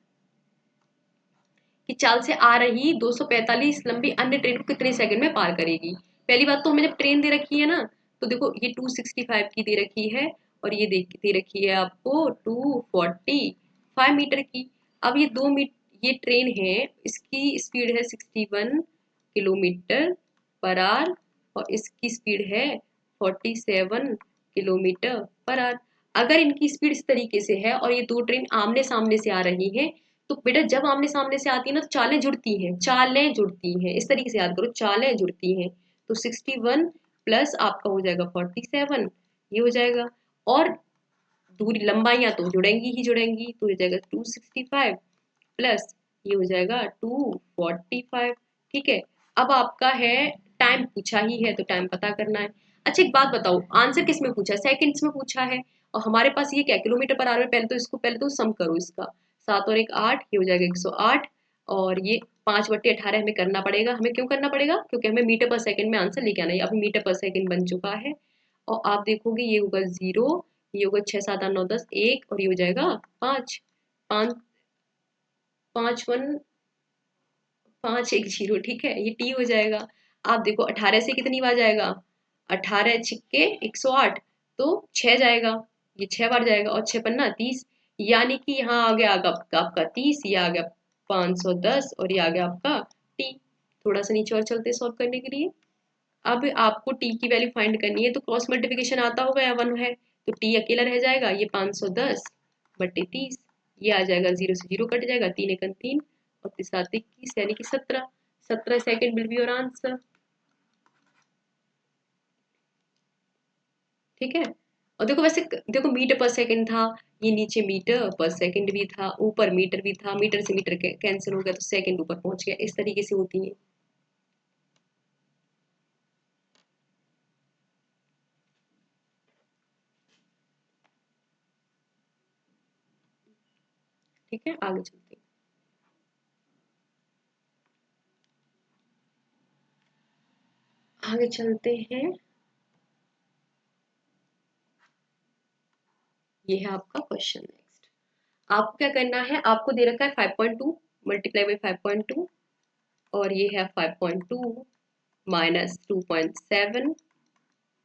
की चाल से आ रही 245 लंबी अन्य ट्रेन को कितने सेकंड में पार करेगी। पहली बात तो हमें जब ट्रेन दे रखी है ना, तो देखो ये 265 की दे रखी है, और ये दे रखी है आपको 245 मीटर की। अब ये 2 मीटर, ये ट्रेन है, इसकी स्पीड है 61 किलोमीटर पर आवर, और इसकी स्पीड है 47 किलोमीटर पर आवर। अगर इनकी स्पीड इस तरीके से है और ये दो ट्रेन आमने सामने से आ रही हैं, तो बेटा जब आमने सामने से आती है ना, तो चालें जुड़ती हैं, इस तरीके से याद करो, चालें जुड़ती हैं। तो 61 प्लस आपका हो जाएगा 47, ये हो जाएगा। और दूरी लंबाइयां तो जुड़ेंगी ही जुड़ेंगी, तो हो जाएगा 265 प्लस ये हो जाएगा 245। ठीक है, अब आपका है, टाइम पूछा ही है तो टाइम पता करना है। अच्छा एक बात बताओ, आंसर किस में पूछा है, सेकंड्स में पूछा है, और हमारे पास ये क्या किलोमीटर पर आवर में, पहले तो सम करो इसका, 7 और 1 8, ये हो जाएगा 108, और ये 5/18 हमें करना पड़ेगा। हमें क्यों करना पड़ेगा, क्योंकि हमें मीटर पर सेकंड में आंसर लेके आना है। अभी मीटर पर सेकंड बन चुका है, और आप देखोगे ये होगा 0, ये होगा 6 7 8 9 10 1, और ये हो जाएगा 5 5 5 1 5 1 0। ठीक है, ये टी हो जाएगा। आप देखो 18 से कितनी बार जाएगा, 18 छिक्के 108, तो 6 जाएगा, ये 6 बार जाएगा, और 6 पन्ना 30, यानी कि यहाँ आ गया आपका 30, ये आ गया 510, और ये आ गया आपका टी। थोड़ा सा नीचे और चलते सॉल्व करने के लिए। अब आपको टी की वैल्यू फाइंड करनी है, तो क्रॉस मल्टीप्लिकेशन आता होगा या 1 है, तो टी अकेला रह जाएगा, ये 510 बटे 30, ये आ जाएगा, 0 से 0 कट जाएगा, 3 एकन 3 और 3 7 21, यानी कि 17 17 second will be your answer. ठीक है, और देखो वैसे, देखो मीटर पर सेकंड था, ये नीचे मीटर पर सेकंड भी था, ऊपर मीटर भी था, मीटर से मीटर कैंसिल हो गया, तो सेकंड ऊपर पहुंच गया, इस तरीके से होती है। ठीक है, आगे चलते हैं। आगे चलते हैं, ये है आपका क्वेश्चन। नेक्स्ट आपको क्या करना है, आपको दे रखा है 5.2 मल्टीप्लाई बाई 5.2, और ये है 5.2 माइनस 2.7,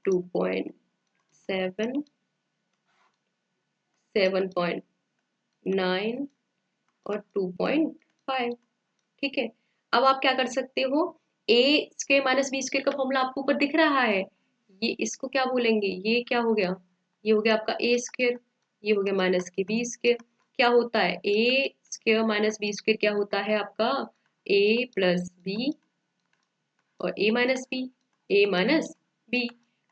2.7, 7.9 और 2.5। ठीक है, अब आप क्या कर सकते हो, ए स्क्वेयर माइनस बी स्क्वेयर का फॉर्मूला आपको ऊपर दिख रहा है, ये इसको क्या बोलेंगे, ये क्या हो गया, ये हो गया आपका ए स्क्वेयर, ये हो गया माइनस के बी स्क्वेयर। क्या होता है, ए स्क्वेयर माइनस बी स्क्वेयर क्या होता है आपका, ए प्लस बी और ए माइनस बी,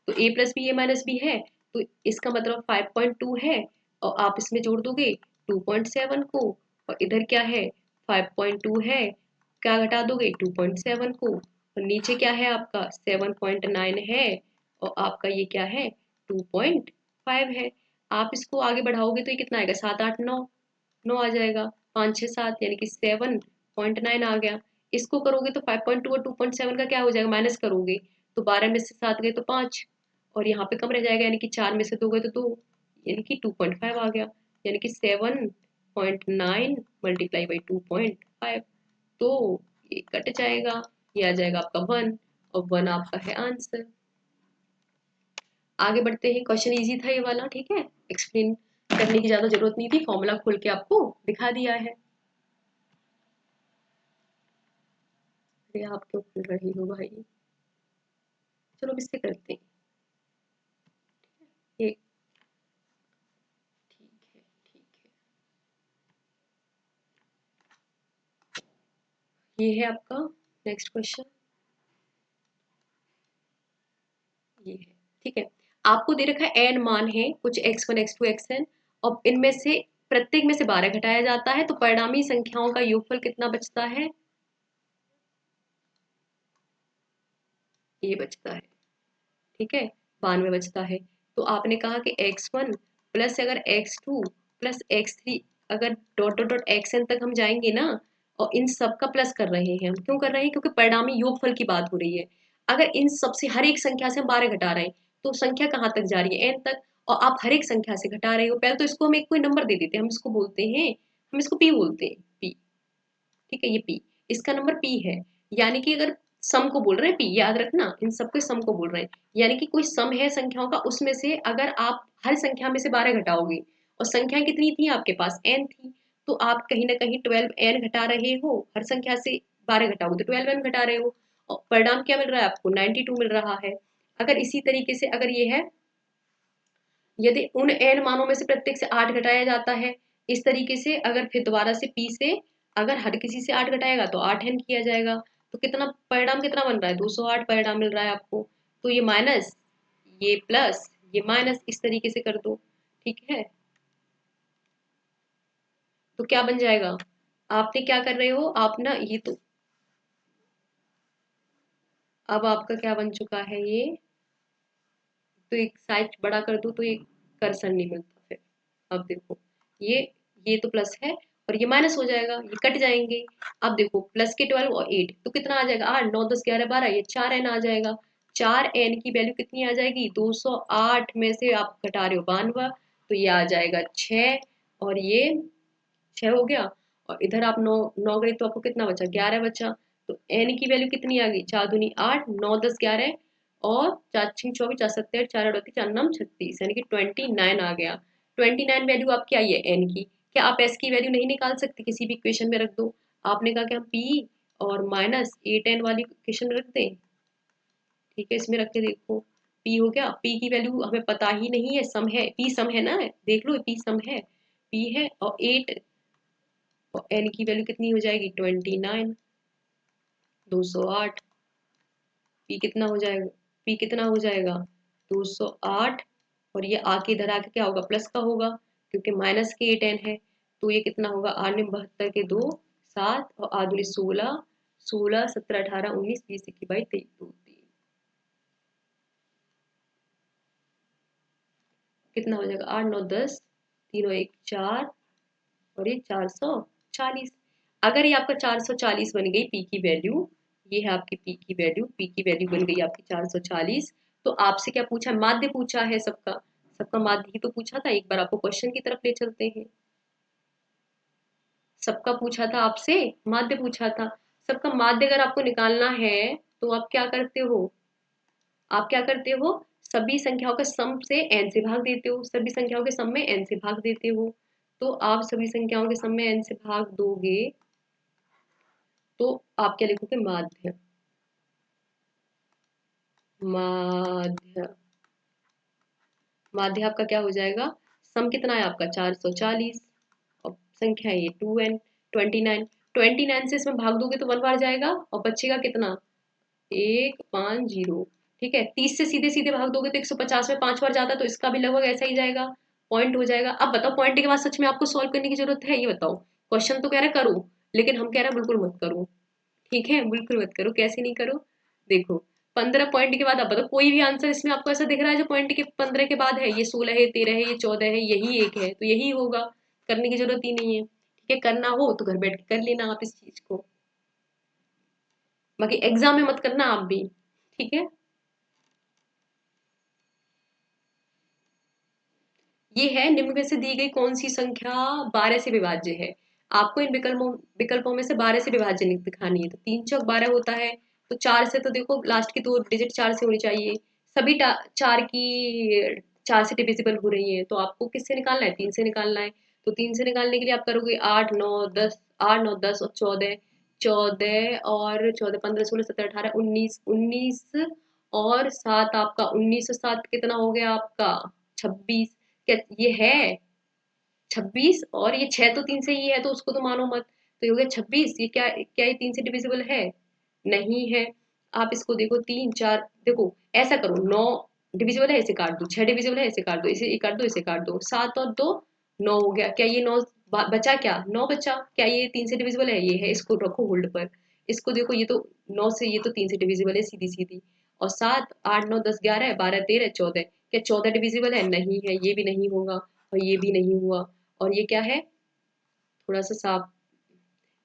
तो ए प्लस बी ए माइनस बी है, तो इसका मतलब 5.2 है, और आप इसमें जोड़ दोगे 2.7 को, और इधर क्या है 5.2 है, क्या घटा दोगे 2.7 को, और नीचे क्या है आपका 7.9 है, और आपका ये क्या है 2.5 है। आप इसको आगे बढ़ाओगे तो ये कितना आएगा, 7 8 9, 9 आ जाएगा, 5 6 7, यानी कि 7.9 आ गया। इसको करोगे तो 5.2 और 2.7 का क्या हो जाएगा, माइनस करोगे तो 12 में से 7 गए तो 5, और यहाँ पे कम रह जाएगा, यानी कि 4 में से 2 गए तो 2, यानी कि 2.5 आ गया, यानी कि 7.9 मल्टीप्लाई बाई 2.5, तो ये कट जाएगा, ये आ जाएगा आपका 1, और 1 आपका है आंसर। आगे बढ़ते हैं, क्वेश्चन इजी था ये वाला। ठीक है, एक्सप्लेन करने की ज्यादा जरूरत नहीं थी, फॉर्मूला खोल के आपको दिखा दिया है। अरे आप क्यों खुल रही हो भाई, चलो अब इससे करते हैं। ये है आपका नेक्स्ट क्वेश्चन, ये है। ठीक है, आपको दे रखा है n मान है कुछ x1 x2 xn, और इनमें से प्रत्येक में से 12 घटाया जाता है, तो परिणामी संख्याओं का योगफल कितना बचता है, ये बचता है। ठीक है, 92 बचता है। तो आपने कहा कि x1 प्लस अगर x2 प्लस x3, अगर डॉट डॉट डॉट xn तक हम जाएंगे ना, और इन सब का प्लस कर रहे हैं हम, क्यों कर रहे हैं, क्योंकि परिणामी योगफल की बात हो रही है। अगर इन सब से हर एक संख्या से हम 12 घटा रहे हैं, तो संख्या कहाँ तक जा रही है, n तक, और आप हर एक संख्या से घटा रहे हो। पहले तो इसको हम एक कोई नंबर दे देते हैं, हम इसको बोलते हैं, हम इसको p बोलते हैं, p। ठीक है, ये p, इसका नंबर p है। यानी कि अगर सम को बोल रहे हैं p, याद रखना इन सबके सम को बोल रहे हैं। यानी कि कोई सम है संख्याओं का, उसमें से अगर आप हर संख्या में से 12 घटाओगे, और संख्या कितनी थी आपके पास, n थी, तो आप कहीं ना कहीं 12n घटा रहे हो, हर संख्या से 12 घटाओगे तो 12n घटा रहे हो, और परिणाम क्या मिल रहा है आपको, 92 मिल रहा है। अगर इसी तरीके से अगर ये है, यदि उन n मानों में से प्रत्येक से 8 घटाया जाता है, इस तरीके से अगर फिर दोबारा से p से अगर हर किसी से 8 घटाएगा तो 8n किया जाएगा, तो कितना परिणाम कितना बन रहा है, 208 परिणाम मिल रहा है आपको। तो ये माइनस, ये प्लस, ये माइनस, इस तरीके से कर दो। ठीक है, तो क्या बन जाएगा, आपने क्या कर रहे हो आप ना, ये तो अब आपका क्या बन चुका है ये, तो एक साइज बड़ा कर दो तो ये कर्सर नहीं मिलता फिर। अब देखो, ये ये तो प्लस है, और ये माइनस हो जाएगा, ये कट जाएंगे। अब देखो प्लस के 12 और 8 तो कितना आ जाएगा, 8 9 10 11 12, ये 4n आ जाएगा। 4n की वैल्यू कितनी आ जाएगी, 208 में से आप घटा रहे हो 92, तो ये आ जाएगा 6, और ये 6 हो गया। और इधर आप 9 9 गई तो आपको कितना बचा, 11 बचा। तो n की वैल्यू कितनी आ गई, 4 दूनी 8, 9 10 11, और 4 6 24, 4 7 8, 4 38, 4 9 36, यानी कि 29 आ गया। 29 वैल्यू आपकी आई है n की। क्या आप s की वैल्यू नहीं निकाल सकते, किसी भी इक्वेशन में रख दो। आपने कहा कि हम p और माइनस 8n वाली इक्वेशन में रख दें। ठीक है, इसमें रख के देखो, p हो गया, p की वैल्यू हमें पता ही नहीं है, सम है, p सम है ना, देख लो p सम है, p है, और 8, और n की वैल्यू कितनी हो जाएगी, 29, 208। p कितना हो जाएगा, p कितना हो जाएगा, 208, और ये आके इधर आके क्या होगा, प्लस का होगा, क्योंकि माइनस के 8n है। तो ये कितना होगा, 8 में 72 के 2 7, और आदुनी 16, 16 17 18 19 20 21 22 23 2 3, कितना हो जाएगा, 8 9 10, तीनों एक 4, और ये 440। अगर ये आपका 440 बन गई पी की वैल्यू, ये है आपकी पी की वैल्यू, पी की वैल्यू बन गई आपकी 440, तो आपसे क्या पूछा, माध्य पूछा है सबका, सबका माध्य ही तो पूछा था। एक बार आपको क्वेश्चन की तरफ ले चलते हैं, सबका पूछा था आपसे, माध्य पूछा था। सबका माध्य अगर आपको निकालना है, तो आप क्या करते हो, आप क्या करते हो, सभी संख्याओं के सम से n से भाग देते हो, सभी संख्याओं के सम में n से भाग देते हो। तो आप सभी संख्याओं के सम में n से भाग दोगे, तो आप क्या लिखोगे, माध्य, माध्य, माध्य आपका क्या हो जाएगा, सम कितना है आपका 440, और संख्या ये 2n 29, 29 से इसमें भाग दोगे तो 1 बार जाएगा, और बचेगा कितना, 150। ठीक है, 30 से सीधे सीधे भाग दोगे तो 150 में 5 बार जाता, तो इसका भी लगभग ऐसा ही जाएगा, पॉइंट हो जाएगा। अब बताओ पॉइंट के बाद सच में आपको सॉल्व करने की जरूरत है, ये बताओ, क्वेश्चन तो कह रहे करो, लेकिन हम कह रहे हैं बिल्कुल मत करो। ठीक है, बिल्कुल मत करो, कैसे नहीं करो, देखो 15 पॉइंट के बाद आप बताओ, कोई भी आंसर इसमें आपको ऐसा दिख रहा है जो पॉइंट के 15 के बाद है, ये 16 है, 13 है, ये 14 है, यही एक है, तो यही होगा, करने की जरूरत ही नहीं है। ठीक है, करना हो तो घर बैठ के कर लेना आप इस चीज को, बाकी एग्जाम में मत करना आप भी। ठीक है, ये है, निम्न में से दी गई कौन सी संख्या 12 से विभाज्य है। आपको इन विकल्पों में से 12 से विभाज्य दिखानी है। तो 3 चौक 12 होता है, तो 4 से, तो देखो लास्ट की 2 डिजिट 4 से होनी चाहिए, सभी 4 की 4 से डिविजिबल हो रही है, तो आपको किससे निकालना है, 3 से निकालना है। तो 3 से निकालने के लिए आप करोगे 8 9 10, 8 9 10 और 14, 14 और 14 15 16 17 18 19, 19 और 7 आपका 19 और 7 कितना हो गया आपका 26। क्या ये है 26, और ये 6 तो 3 से ही है, तो उसको तो मानो मत। तो ये हो गया 26। ये क्या क्या ये 3 से डिविजिबल है? नहीं है। आप इसको देखो 3 4, देखो ऐसा करो, 9 डिविजिबल है, इसे काट दो, 6 डिविजिबल है, इसे काट दो, इसे काट दो, इसे काट दो, 7 और 2 9 हो गया। क्या ये 9 बचा? क्या 9 बचा? क्या ये 3 से डिविजिबल है? ये है, इसको रखो होल्ड पर। इसको देखो, ये तो 9 से, ये तो 3 से डिविजिबल है सीधी सीधी। और 7 8 9 10 11 है, 12 13 14। क्या 14 डिविजिबल है? नहीं है, ये भी नहीं होगा और ये भी नहीं हुआ। और ये क्या है? थोड़ा सा साफ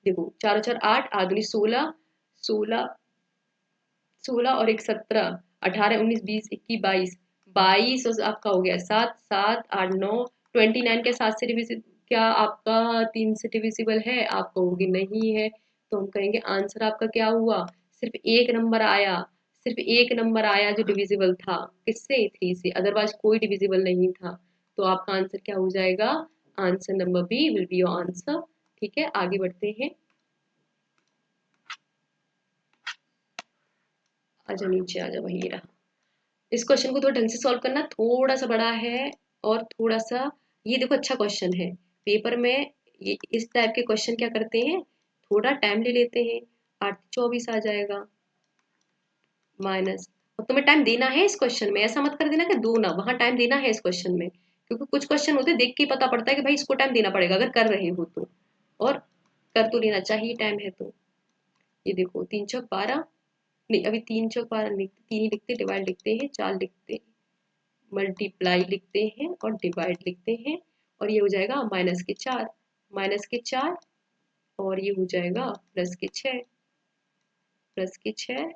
देखो, 4 और 4 8, 8 दूनी 16, 16 16 और एक 17, 18 19 20 21 22, 22 और आपका हो गया 7 7 8 9 29। के 7 से डिविजिबल? क्या आपका 3 से डिविजिबल है? आप कहोगे नहीं है। तो हम कहेंगे आंसर आपका क्या हुआ? सिर्फ एक नंबर आया, सिर्फ एक नंबर आया जो डिविजिबल था। किससे? 3 से, अदरवाइज कोई डिविजिबल नहीं था। तो आपका आंसर क्या हो जाएगा? Answer number B will be your answer. ठीक है, आगे बढ़ते हैं। आजा नीचे आजा, वही रहा। इस क्वेश्चन को थोड़ा ढंग से सॉल्व करना, थोड़ा सा बड़ा है और थोड़ा सा, ये देखो अच्छा क्वेश्चन है। पेपर में ये इस टाइप के क्वेश्चन क्या करते हैं, थोड़ा टाइम ले लेते हैं। 8 24 आ जाएगा माइनस। और तुम्हें टाइम देना है इस क्वेश्चन में, ऐसा मत कर देना कि दो ना, वहां टाइम देना है इस क्वेश्चन में, क्योंकि कुछ क्वेश्चन होते हैं देख के ही पता पड़ता है कि भाई इसको टाइम देना पड़ेगा अगर कर रहे हो तो। और कर तो लेना चाहिए टाइम है तो। ये देखो 3 चौक 12, नहीं अभी 3 चौक 12 नहीं लिखते, 3 ही लिखते, डिवाइड लिखते हैं, 4 लिखते हैं, मल्टीप्लाई लिखते हैं और डिवाइड लिखते हैं। और ये हो जाएगा माइनस के 4, माइनस के 4, और ये हो जाएगा प्लस के 6, प्लस के 6,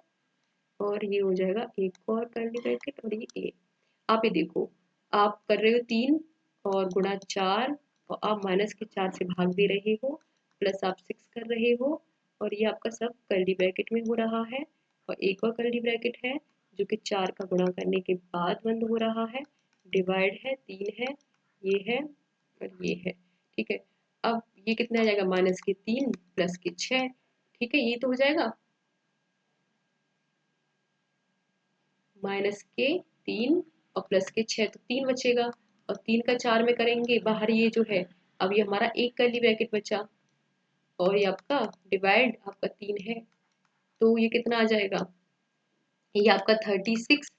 और ये हो जाएगा एक और कर्ली ब्रैकेट और ये एक। आप ये देखो, आप कर रहे हो 3 और गुणा 4, और आप माइनस के 4 से भाग दे रहे हो, प्लस आप 6 कर रहे हो, और ये आपका सब कर्ली ब्रैकेट में हो रहा है। और एक और कर्ली ब्रैकेट है जो कि 4 का गुणा करने के बाद बंद हो रहा है, डिवाइड है, 3 है, ये है और ये है। ठीक है, अब ये कितना आ जाएगा? माइनस के 3 प्लस के 6। ठीक है, ये तो हो जाएगा माइनस के 3 और प्लस के 6, तो 3 बचेगा। और 3 का 4 में करेंगे बाहर, ये जो है, अब ये हमारा एक कर्ली ब्रैकेट बचा, और ये आपका डिवाइड आपका 3 है, तो ये कितना आ जाएगा? ये आपका 36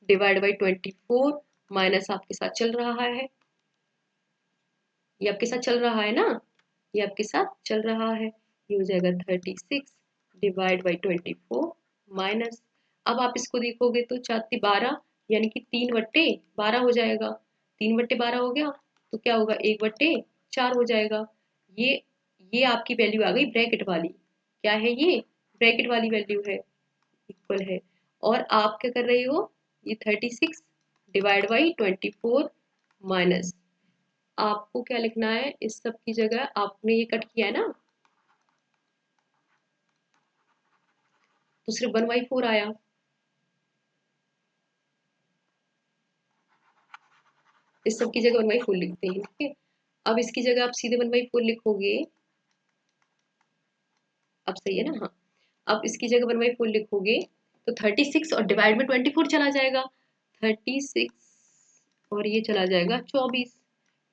डिवाइड बाई 24, माइनस आपके साथ चल रहा है, ये आपके साथ चल रहा है ना, ये आपके साथ चल रहा है। ये हो जाएगा 36 डिवाइड बाई 24 माइनस। अब आप इसको देखोगे तो 4 12, यानी कि 3/12 हो जाएगा। 3/12 हो गया तो क्या होगा? 1/4 हो जाएगा। ये ये आपकी वैल्यू आ गई ब्रैकेट वाली। क्या है ये? ब्रैकेट वाली वैल्यू है, इक्वल है। और आप क्या कर रहे हो? ये 36 डिवाइड बाई 24 माइनस। आपको क्या लिखना है इस सब की जगह? आपने ये कट किया है ना, तो सिर्फ 1/4 आया। इस सब की जगह 1/4 लिखते हैं। ठीक है, अब इसकी जगह आप सीधे 1/4 लिखोगे। अब सही है ना? हाँ, अब इसकी जगह 1/4 लिखोगे तो 36 और डिवाइड में 24 चला जाएगा, 36 और ये चला जाएगा 24।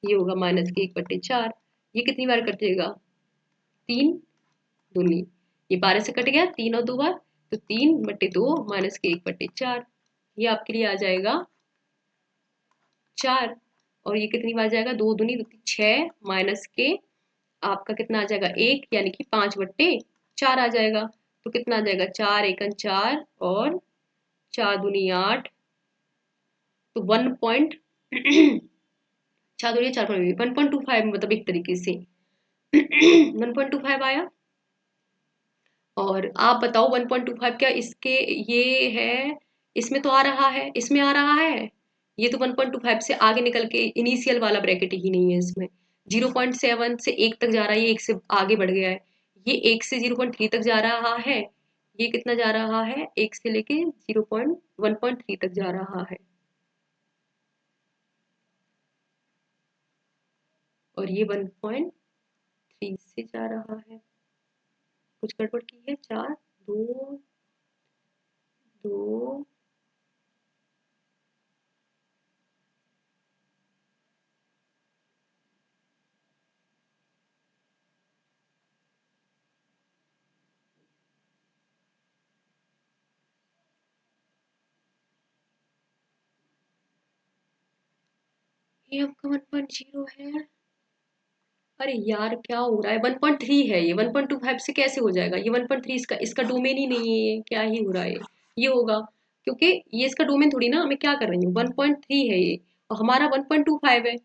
ये होगा माइनस के 1/4। ये कितनी बार कटेगा? 3 दूनी, ये 12 से कट गया, 3 और 2 बार, तो 3/2 माइनस के 1/4। ये आपके लिए आ जाएगा 4। और ये कितनी बार जाएगा? 2 दूनी 6 माइनस के आपका कितना आ जाएगा? 1, यानी कि 5/4 आ जाएगा। तो कितना आ जाएगा? 4 एकन 4 और 4 दूनी 8, तो 1 पॉइंट 4 दूनी 4 1.25, मतलब एक तरीके से 1.25 आया। और आप बताओ 1.25 क्या इसके, ये है, इसमें तो आ रहा है, इसमें आ रहा है। ये तो 1.25 से आगे निकल के इनिशियल वाला ब्रैकेट ही नहीं है इसमें। 0.7 से 1 तक जा रहा है, ये 1 से आगे बढ़ गया है। ये 1 से 0.3 तक जा रहा है। ये कितना जा रहा है? 1 से लेके 1.3 तक जा रहा है। और ये 1.3 से जा रहा है। कुछ गड़बड़ की है? 4 2 2, ये आपका 1.0 है। अरे यार क्या हो रहा है, 1.3 है ये, 1.25 से कैसे हो जाएगा ये 1.3, इसका इसका डोमेन ही नहीं है ये, क्या ही हो रहा है ये होगा, क्योंकि ये इसका डोमेन थोड़ी ना, मैं क्या कर रही हूँ, 1.3 है ये और हमारा 1.25 है,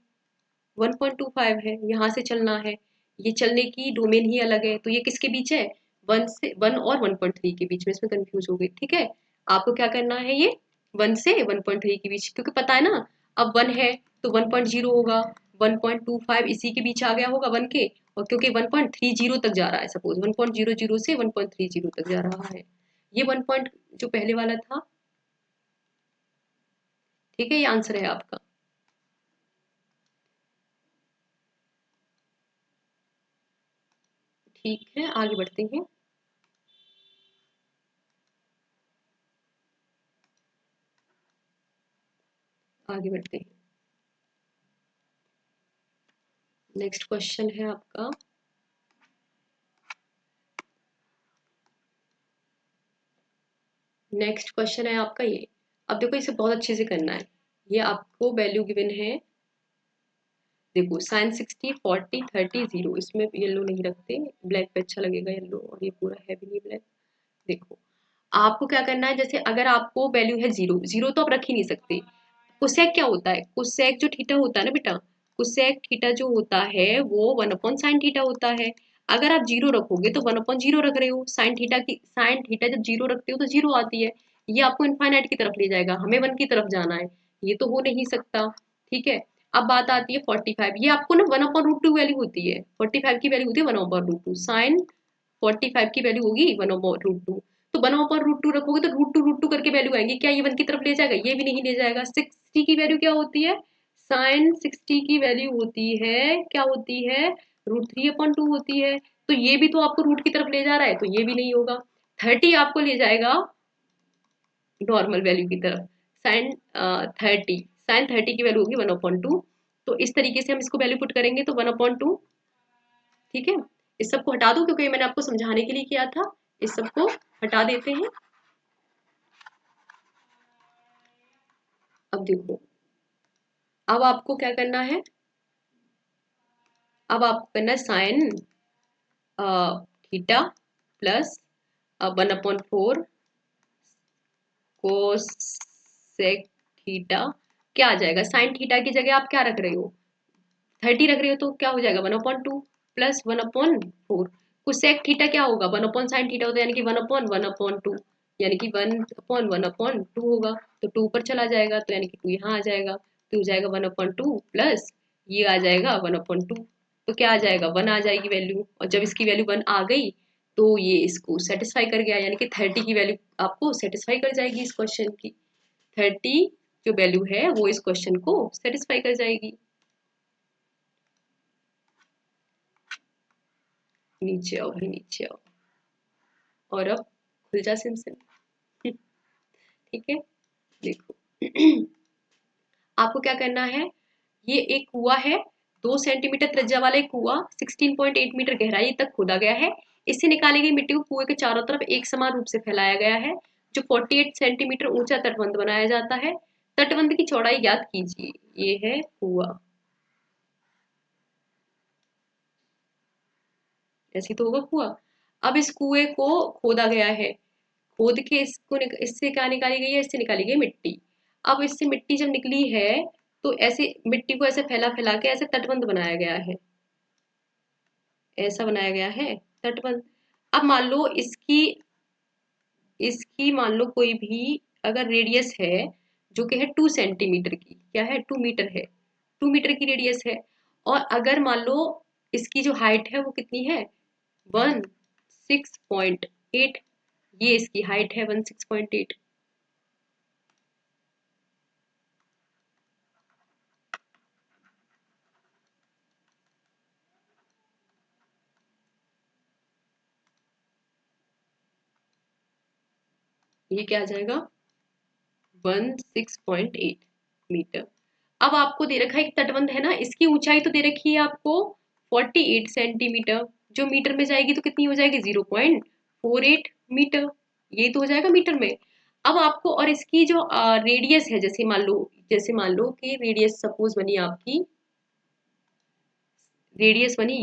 1.25 है, यहाँ से चलना है, ये चलने की डोमेन ही अलग है, तो ये किसके बीच है, 1 और 1.3 के बीच में, इसमें कंफ्यूज हो गई, ठीक है। आपको क्या करना है, ये 1 से 1.3 के बीच, क्योंकि पता है ना, अब 1 है तो 1.0 होगा, 1.25 इसी के बीच आ गया होगा 1 के, और क्योंकि 1.30 तक जा रहा है, सपोज 1.00 से 1.30 तक जा रहा है, ये 1 पॉइंट जो पहले वाला था, ठीक है, ये आंसर है आपका। ठीक है, आगे बढ़ते हैं। आगे बढ़ते हैं, नेक्स्ट क्वेश्चन है आपका, नेक्स्ट क्वेश्चन है आपका ये। अब देखो इसे बहुत अच्छे से करना है, ये आपको वैल्यू गिवन है, देखो साइन 60 40 30 0, इसमें येलो नहीं रखते, ब्लैक पे अच्छा लगेगा येलो, और ये पूरा है भी नहीं ब्लैक। देखो आपको क्या करना है, जैसे अगर आपको वैल्यू है जीरो, जीरो तो आप रख ही नहीं सकते, कोसेक क्या होता है, कोसेक जो थीटा होता है ना बेटा, कोसेक थीटा जो होता है वो 1/sin थीटा होता है, अगर आप जीरो रखोगे तो 1/0 रख रहे हो, साइन थीटा की, साइन थीटा जब जीरो रखते हो तो जीरो आती है, ये आपको इनफाइनाइट की तरफ ले जाएगा, हमें 1 की तरफ जाना है, ये तो हो नहीं सकता, ठीक है। अब बात आती है 45, ये आपको ना 1/√2 वैल्यू होती है, 45 की वैल्यू होती है 1/√2, साइन 45 की वैल्यू होगी 1/√2, तो 1/√2 रखोगे तो √2 करके वैल्यू आएंगी, क्या ये 1 की तरफ ले जाएगा, ये भी नहीं ले जाएगा। 60 की वैल्यू क्या होती है, साइन 60 की वैल्यू होती है, क्या होती है, √3/2 होती है, तो ये भी तो आपको रूट की तरफ ले जा रहा है, तो ये भी नहीं होगा। 30 आपको ले जाएगा नॉर्मल वैल्यू की तरफ, साइन 30, साइन 30 की वैल्यू होगी 1/2, तो इस तरीके से हम इसको वैल्यू पुट करेंगे तो 1/2, ठीक है। इस सबको हटा दो क्योंकि मैंने आपको समझाने के लिए किया था, इस सबको हटा देते हैं। अब देखो, अब आपको क्या करना है, अब आपको करना है sine theta plus 1/4 cosec theta, क्या आ जाएगा, साइन थीटा की जगह आप क्या रख रहे हो, 30 रख रहे हो, तो क्या हो जाएगा 1/2 प्लस 1/4, कोसेक थीटा क्या होगा, 1/sin थीटा होता है, यानी कि 1/1/2, यानी कि 1/1/2 होगा, तो 2 पर चला जाएगा, तो यानी कि 2 यहाँ आ जाएगा, तो हो जाएगा 1/2 प्लस ये आ जाएगा 1/2, तो क्या आ जाएगा 1 आ जाएगी वैल्यू, और जब इसकी वैल्यू 1 आ गई तो ये इसको सेटिस्फाई कर गया, यानी कि 30 की वैल्यू आपको सेटिस्फाई कर जाएगी, इस क्वेश्चन की 30 जो वैल्यू है वो इस क्वेश्चन को सेटिस्फाई कर जाएगी। नीचे आओ भाई, नीचे आओ, और अब खुल जा सिम सिम, ठीक है। देखो आपको क्या करना है, ये एक कुआ है, 2 सेंटीमीटर त्रिज्या वाला एक कुआ 16.8 मीटर गहराई तक खोदा गया है, इससे निकाली गई मिट्टी को कुएं के चारों तरफ एक समान रूप से फैलाया गया है, जो 48 सेंटीमीटर ऊंचा तटबंध बनाया जाता है, तटबंध की चौड़ाई ज्ञात कीजिए, ये है कुआ, ऐसे तो होगा कुआ। अब इस कुएं को खोदा गया है, खोद के इसको इससे क्या निकाली गई है, इससे निकाली गई मिट्टी, अब इससे मिट्टी जब निकली है तो ऐसे मिट्टी को ऐसे फैला फैला के ऐसे तटबंध बनाया गया है, ऐसा बनाया गया है तटबंध। अब मान लो इसकी इसकी मान लो कोई भी अगर रेडियस है जो कि है 2 सेंटीमीटर की, क्या है 2 मीटर है, 2 मीटर की रेडियस है, और अगर मान लो इसकी जो हाइट है वो कितनी है 16.8, ये इसकी हाइट है 16.8, ये क्या आ जाएगा 16.8 मीटर। अब आपको दे रखा है एक तटबंध है ना, इसकी ऊंचाई तो दे रखी है आपको 48 सेंटीमीटर, जो मीटर में जाएगी तो कितनी हो जाएगी 0.48 मीटर, ये तो हो जाएगा मीटर में। अब आपको और इसकी जो रेडियस है, जैसे मान लो कि रेडियस सपोज बनी आपकी, रेडियस बनी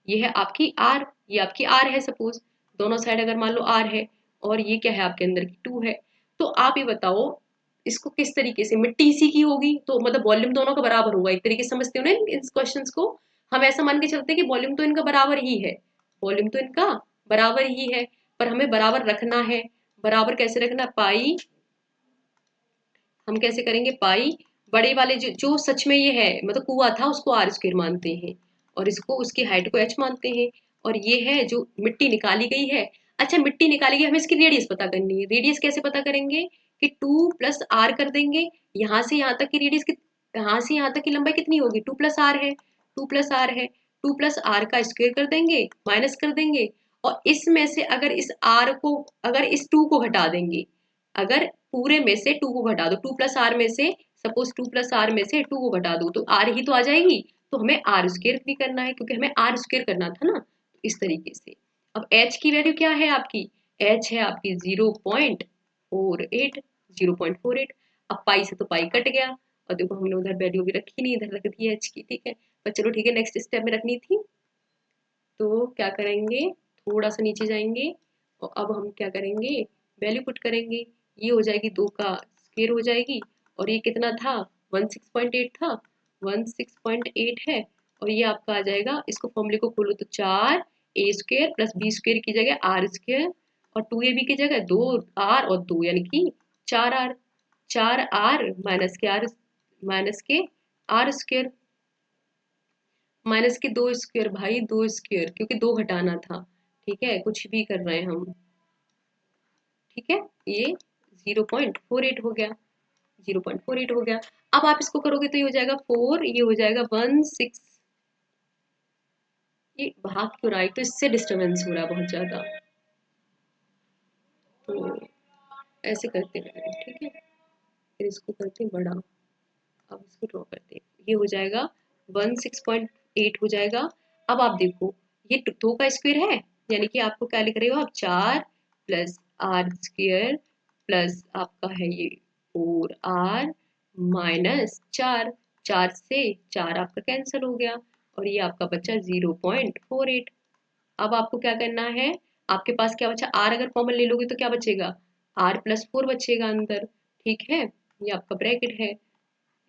ये है आपकी आर, ये आपकी आर है सपोज, दोनों साइड अगर मान लो आर है, और ये क्या है आपके अंदर की 2 है। तो आप ये बताओ इसको किस तरीके से, मिट्टी इसी की होगी तो मतलब वॉल्यूम दोनों का बराबर होगा, एक तरीके से समझते हो ना इन क्वेश्चंस को। हम ऐसा मान के चलते हैं कि वॉल्यूम तो इनका बराबर ही है, वॉल्यूम तो इनका बराबर ही है, पर हमें बराबर रखना है। बराबर कैसे रखना, पाई, हम कैसे करेंगे, पाई बड़े वाले जो सच में ये है मतलब कुआं था उसको आर स्क्वायर मानते हैं, और इसको उसकी हाइट को एच मानते हैं, और ये है जो मिट्टी निकाली गई है। अच्छा मिट्टी निकाली गई, हमें इसकी रेडियस पता करनी है। रेडियस कैसे पता करेंगे कि 2 + r कर देंगे, यहाँ से यहाँ तक की रेडियस, यहाँ से यहाँ तक की लंबाई कितनी होगी, 2 + r है, 2 + r है, 2 + r का स्क्वायर कर देंगे, माइनस कर देंगे, और इसमें से अगर इस r को, अगर इस 2 को घटा देंगे, अगर पूरे में से 2 को घटा दो, 2 + r में से, सपोज 2 + r में से 2 को घटा दो तो r ही तो आ जाएगी। तो हमें आर स्क्वायर भी करना है, क्योंकि हमें आर स्क्वायर करना था ना, तो इस तरीके से। अब h की वैल्यू क्या है आपकी, h है आपकी 0.48, 0.48। अब पाई से तो पाई कट गया, और देखो हमने उधर वैल्यू भी रखी नहीं, इधर रख दी है h की, ठीक है। पर चलो ठीक है, नेक्स्ट स्टेप में रखनी थी, तो क्या करेंगे, थोड़ा सा नीचे जाएंगे, और अब हम क्या करेंगे, वैल्यू पुट करेंगे। ये हो जाएगी 2 का स्क्वायर हो जाएगी, और ये कितना था, 16.8 था, 16.8 है, और ये आपका आ जाएगा, इसको फॉर्मूले को खोलो तो 4a² + b² की जगह r², और 2ab की जगह 2r और 2 यानी कि 4r, 4r माइनस के r², -2 भाई, 2 स्क्वायर, क्योंकि 2 घटाना था, ठीक है, कुछ भी कर रहे हैं हम, ठीक है। ये 0.48 हो गया, 0.48 हो गया। अब आप इसको करोगे तो ये हो जाएगा 4, ये हो जाएगा 16। ये भाग क्यों रहा है, तो इससे डिस्टरबेंस हो रहा है बहुत ज्यादा, तो ऐसे करते हैं, ठीक है। फिर इसको करते हैं बड़ा, अब इसको ड्रॉ करते हैं, ये हो जाएगा 16.8 हो जाएगा। अब आप देखो ये 2 का स्क्वायर है, यानी कि आपको क्या लिख रहे हो आप, 4 + r² प्लस आपका है ये 4r -4, 4 से 4 आपका कैंसिल हो गया, और ये आपका बचा 0.48। अब आपको क्या करना है, आपके पास क्या बचा, r अगर कॉमन ले लोगे तो क्या बचेगा, r + 4 बचेगा अंदर, ठीक है। ये आपका ब्रैकेट है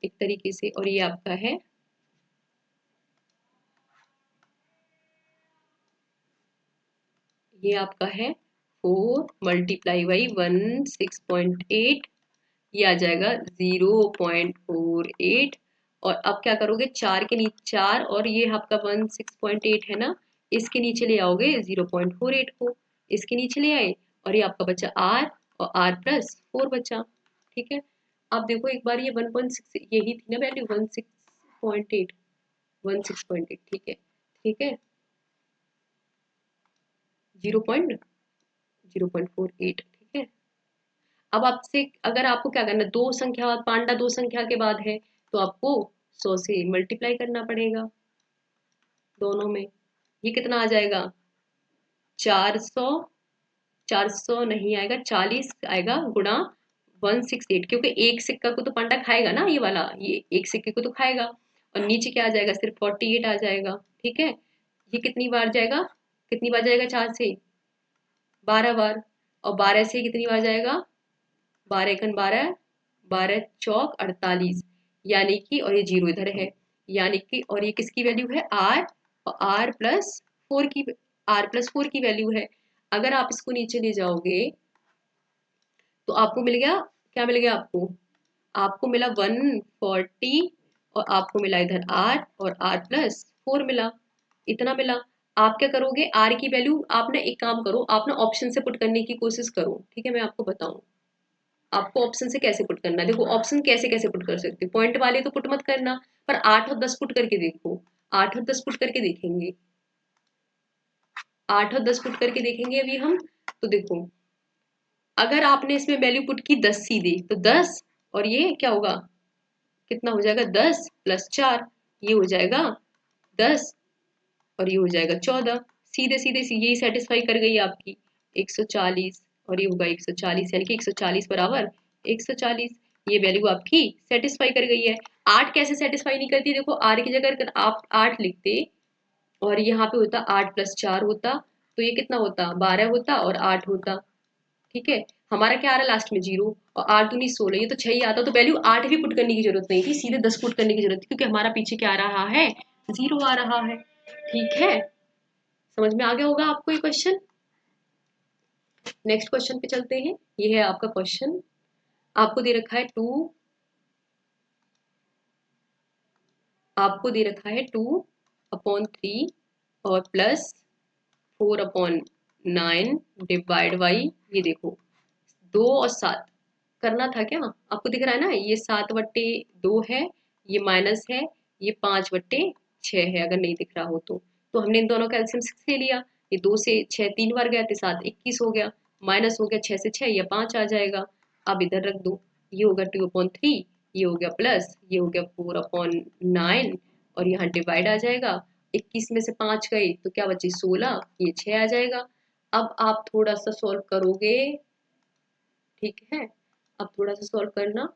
एक तरीके से, और ये आपका है, ये आपका है 4 × 16.8, ये आ जाएगा 0.48। और अब क्या करोगे, 4 के नीचे 4, और ये आपका 16.8 है ना, इसके नीचे ले आओगे 0.48 को, इसके नीचे ले आए, और ये आपका बचा r, और r + 4 बचा, ठीक है। आप देखो एक बार, ये 1.6 यही थी ना वैल्यू, 16.8, 16.8, ठीक है, ठीक है, 0.048, ठीक है। अब आपसे, अगर आपको क्या करना है, दो संख्या पांडा 2 संख्या के बाद है, तो आपको 100 से मल्टीप्लाई करना पड़ेगा दोनों में। ये कितना आ जाएगा, 400, 400 नहीं आएगा, 40 आएगा, गुणा 168, क्योंकि एक सिक्का को तो पांडा खाएगा ना, ये वाला, ये एक सिक्के को तो खाएगा, और नीचे क्या आ जाएगा, सिर्फ 48 आ जाएगा, ठीक है। ये कितनी बार जाएगा, कितनी बार जाएगा, 4 से 12 बार, और 12 से कितनी बार जाएगा, 12×12, 12×4 48, यानी कि, और ये 0 इधर है, यानी कि, और ये किसकी वैल्यू है, r, और r + 4 की वैल्यू है। अगर आप इसको नीचे ले जाओगे तो आपको मिल गया, क्या मिल गया आपको, आपको मिला 140, और आपको मिला इधर r, और r + 4 मिला, इतना मिला। आप क्या करोगे, r की वैल्यू, आप ना एक काम करो, आप ना ऑप्शन से पुट करने की कोशिश करो, ठीक है, मैं आपको बताऊं आपको ऑप्शन से कैसे पुट करना है। देखो ऑप्शन कैसे कैसे पुट कर सकते हो, पॉइंट वाले तो पुट मत करना, पर 8 और 10 पुट करके देखो, 8 और 10 पुट करके देखेंगे, 8 और 10 पुट करके देखेंगे अभी हम। तो देखो अगर आपने इसमें वैल्यू पुट की 10 सीधे, तो 10, और ये क्या होगा, कितना हो जाएगा, 10 + 4, ये हो जाएगा 10, और ये हो जाएगा 14, सीधे सीधे यही सेटिस्फाई कर गई आपकी 140। और ये होगा 140, यानी कि 140 बराबर 140। ये वैल्यू आपकी सेटिस्फाई कर गई है। 8 कैसे सेटिस्फाई नहीं करती, देखो आर की जगह अगर आप 8 लिखते और यहाँ पे होता 8 + 4 होता, तो ये कितना होता, 12 होता और 8 होता। ठीक है, हमारा क्या आ रहा है लास्ट में 0, और 8 दूनी 16, ये तो 6 ही आता, तो वैल्यू 8 भी पुट करने की जरूरत नहीं थी, सीधे 10 पुट करने की जरूरत थी, क्योंकि हमारा पीछे क्या आ रहा है, 0 आ रहा है। ठीक है, समझ में आ गया होगा आपको ये क्वेश्चन। नेक्स्ट क्वेश्चन पे चलते हैं। ये है आपका क्वेश्चन, आपको दे रखा है 2, आपको दे रखा है 2/3 और प्लस 4/9 डिवाइड बाई, ये देखो 2 और 7 करना था क्या, आपको दिख रहा है ना, ये 7/2 है, ये माइनस है, ये 5/6 है, अगर नहीं दिख रहा हो तो हमने इन दोनों का एलसीएम 6 ले लिया। ये 2 से 6 3 बार गया तो 7 21 हो गया, माइनस हो गया 6 से 6, ये 5 आ जाएगा। अब इधर रख दो, ये होगा 2/3, ये हो गया प्लस, ये हो गया 4/9, और यहाँ डिवाइड आ जाएगा। 21 में से 5 गए तो क्या बचे 16, ये 6 आ जाएगा। अब आप थोड़ा सा सॉल्व करोगे, ठीक है, अब थोड़ा सा सॉल्व करना,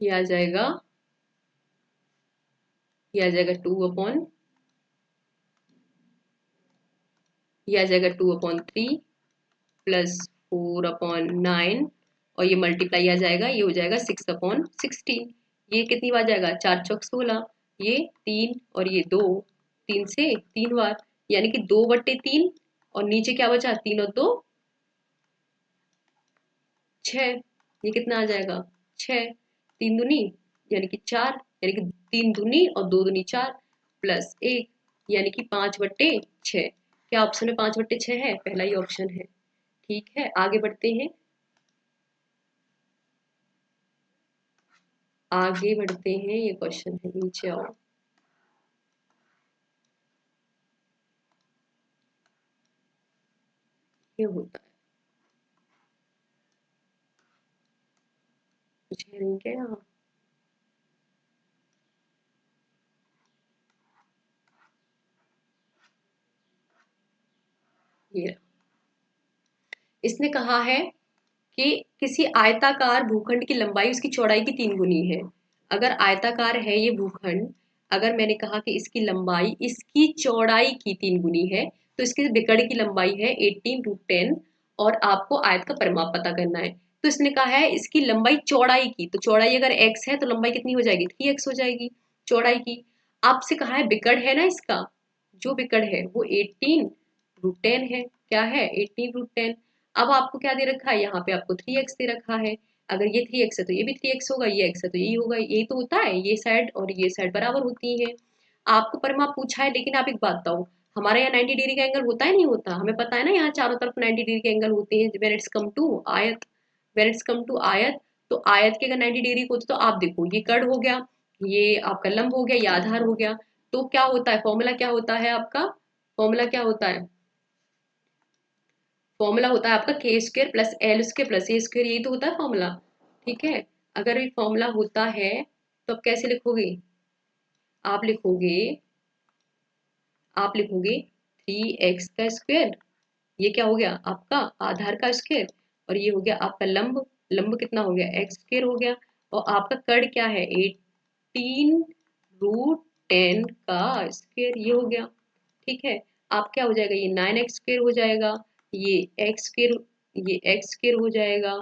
ये आ जाएगा, ये आ जाएगा 2/, ये आ जाएगा 2/3 प्लस 4/9, और ये मल्टीप्लाई आ जाएगा, ये हो जाएगा 6/16। ये कितनी बार जाएगा, 4 चौक 16, ये 3 और ये 2, 3 से 3 बार, यानी कि 2/3, और नीचे क्या बचा, 3 और 2 6, ये कितना आ जाएगा 6, 3 दूनी यानी कि 4, यानी कि 3 दूनी और 2 दूनी 4 प्लस 1, यानी कि 5/6। क्या ऑप्शन में 5/6 है, पहला ही ऑप्शन है। ठीक है, आगे बढ़ते हैं, आगे बढ़ते हैं, ये क्वेश्चन है, नीचे आओ। ये होता है, कुछ है नहीं क्या यहाँ, ये इसने कहा है कि किसी आयताकार भूखंड की लंबाई उसकी चौड़ाई की 3 गुनी है। अगर आयताकार है ये भूखंड, अगर मैंने कहा कि इसकी लंबाई इसकी चौड़ाई की 3 गुनी है, तो इसके विकर्ण की लंबाई है 18√10, और आपको आयत का परिमाप पता करना है। तो इसने कहा है इसकी लंबाई चौड़ाई की, तो चौड़ाई अगर x है तो लंबाई कितनी हो जाएगी, 3x हो जाएगी चौड़ाई की। आपसे कहा है विकर्ण है ना इसका, जो विकर्ण है वो 18√10 है, क्या है 18√10। अब आपको क्या दे रखा है, यहाँ पे आपको 3x दे रखा है, अगर ये 3x है तो ये भी 3x होगा, ये x है तो यही होगा, यही तो होता है, ये साइड और ये साइड बराबर होती है। आपको परिमाप पूछा है, लेकिन आप एक बात बताओ, हमारे यहाँ 90 डिग्री का एंगल होता है नहीं होता, हमें पता है ना, यहाँ चारों तरफ 90 डिग्री के एंगल होते हैं व्हेन इट्स कम टू आयत, व्हेन इट्स कम टू आयत। तो आयत के अगर 90 डिग्री होते तो आप देखो, ये कर्ण हो गया, ये आपका लंब हो गया, ये आधार हो गया, तो क्या होता है, फॉर्मूला क्या होता है आपका, फॉर्मूला क्या होता है, फॉर्मूला होता है आपका k² plus l² plus a², यही तो होता है फॉर्मूला। ठीक है, अगर ये फॉर्मूला होता है तो आप कैसे लिखोगे, आप लिखोगे, आप लिखोगे 3x का स्क्वायर, ये क्या हो गया आपका आधार का स्क्वायर, और ये हो गया आपका लंब, लंब कितना हो गया x² हो गया, और आपका कर्ण क्या है 18√10 का स्क्वायर, ये हो गया। ठीक है, आप क्या हो जाएगा, ये 9x² हो जाएगा, ये x² ये x² हो जाएगा,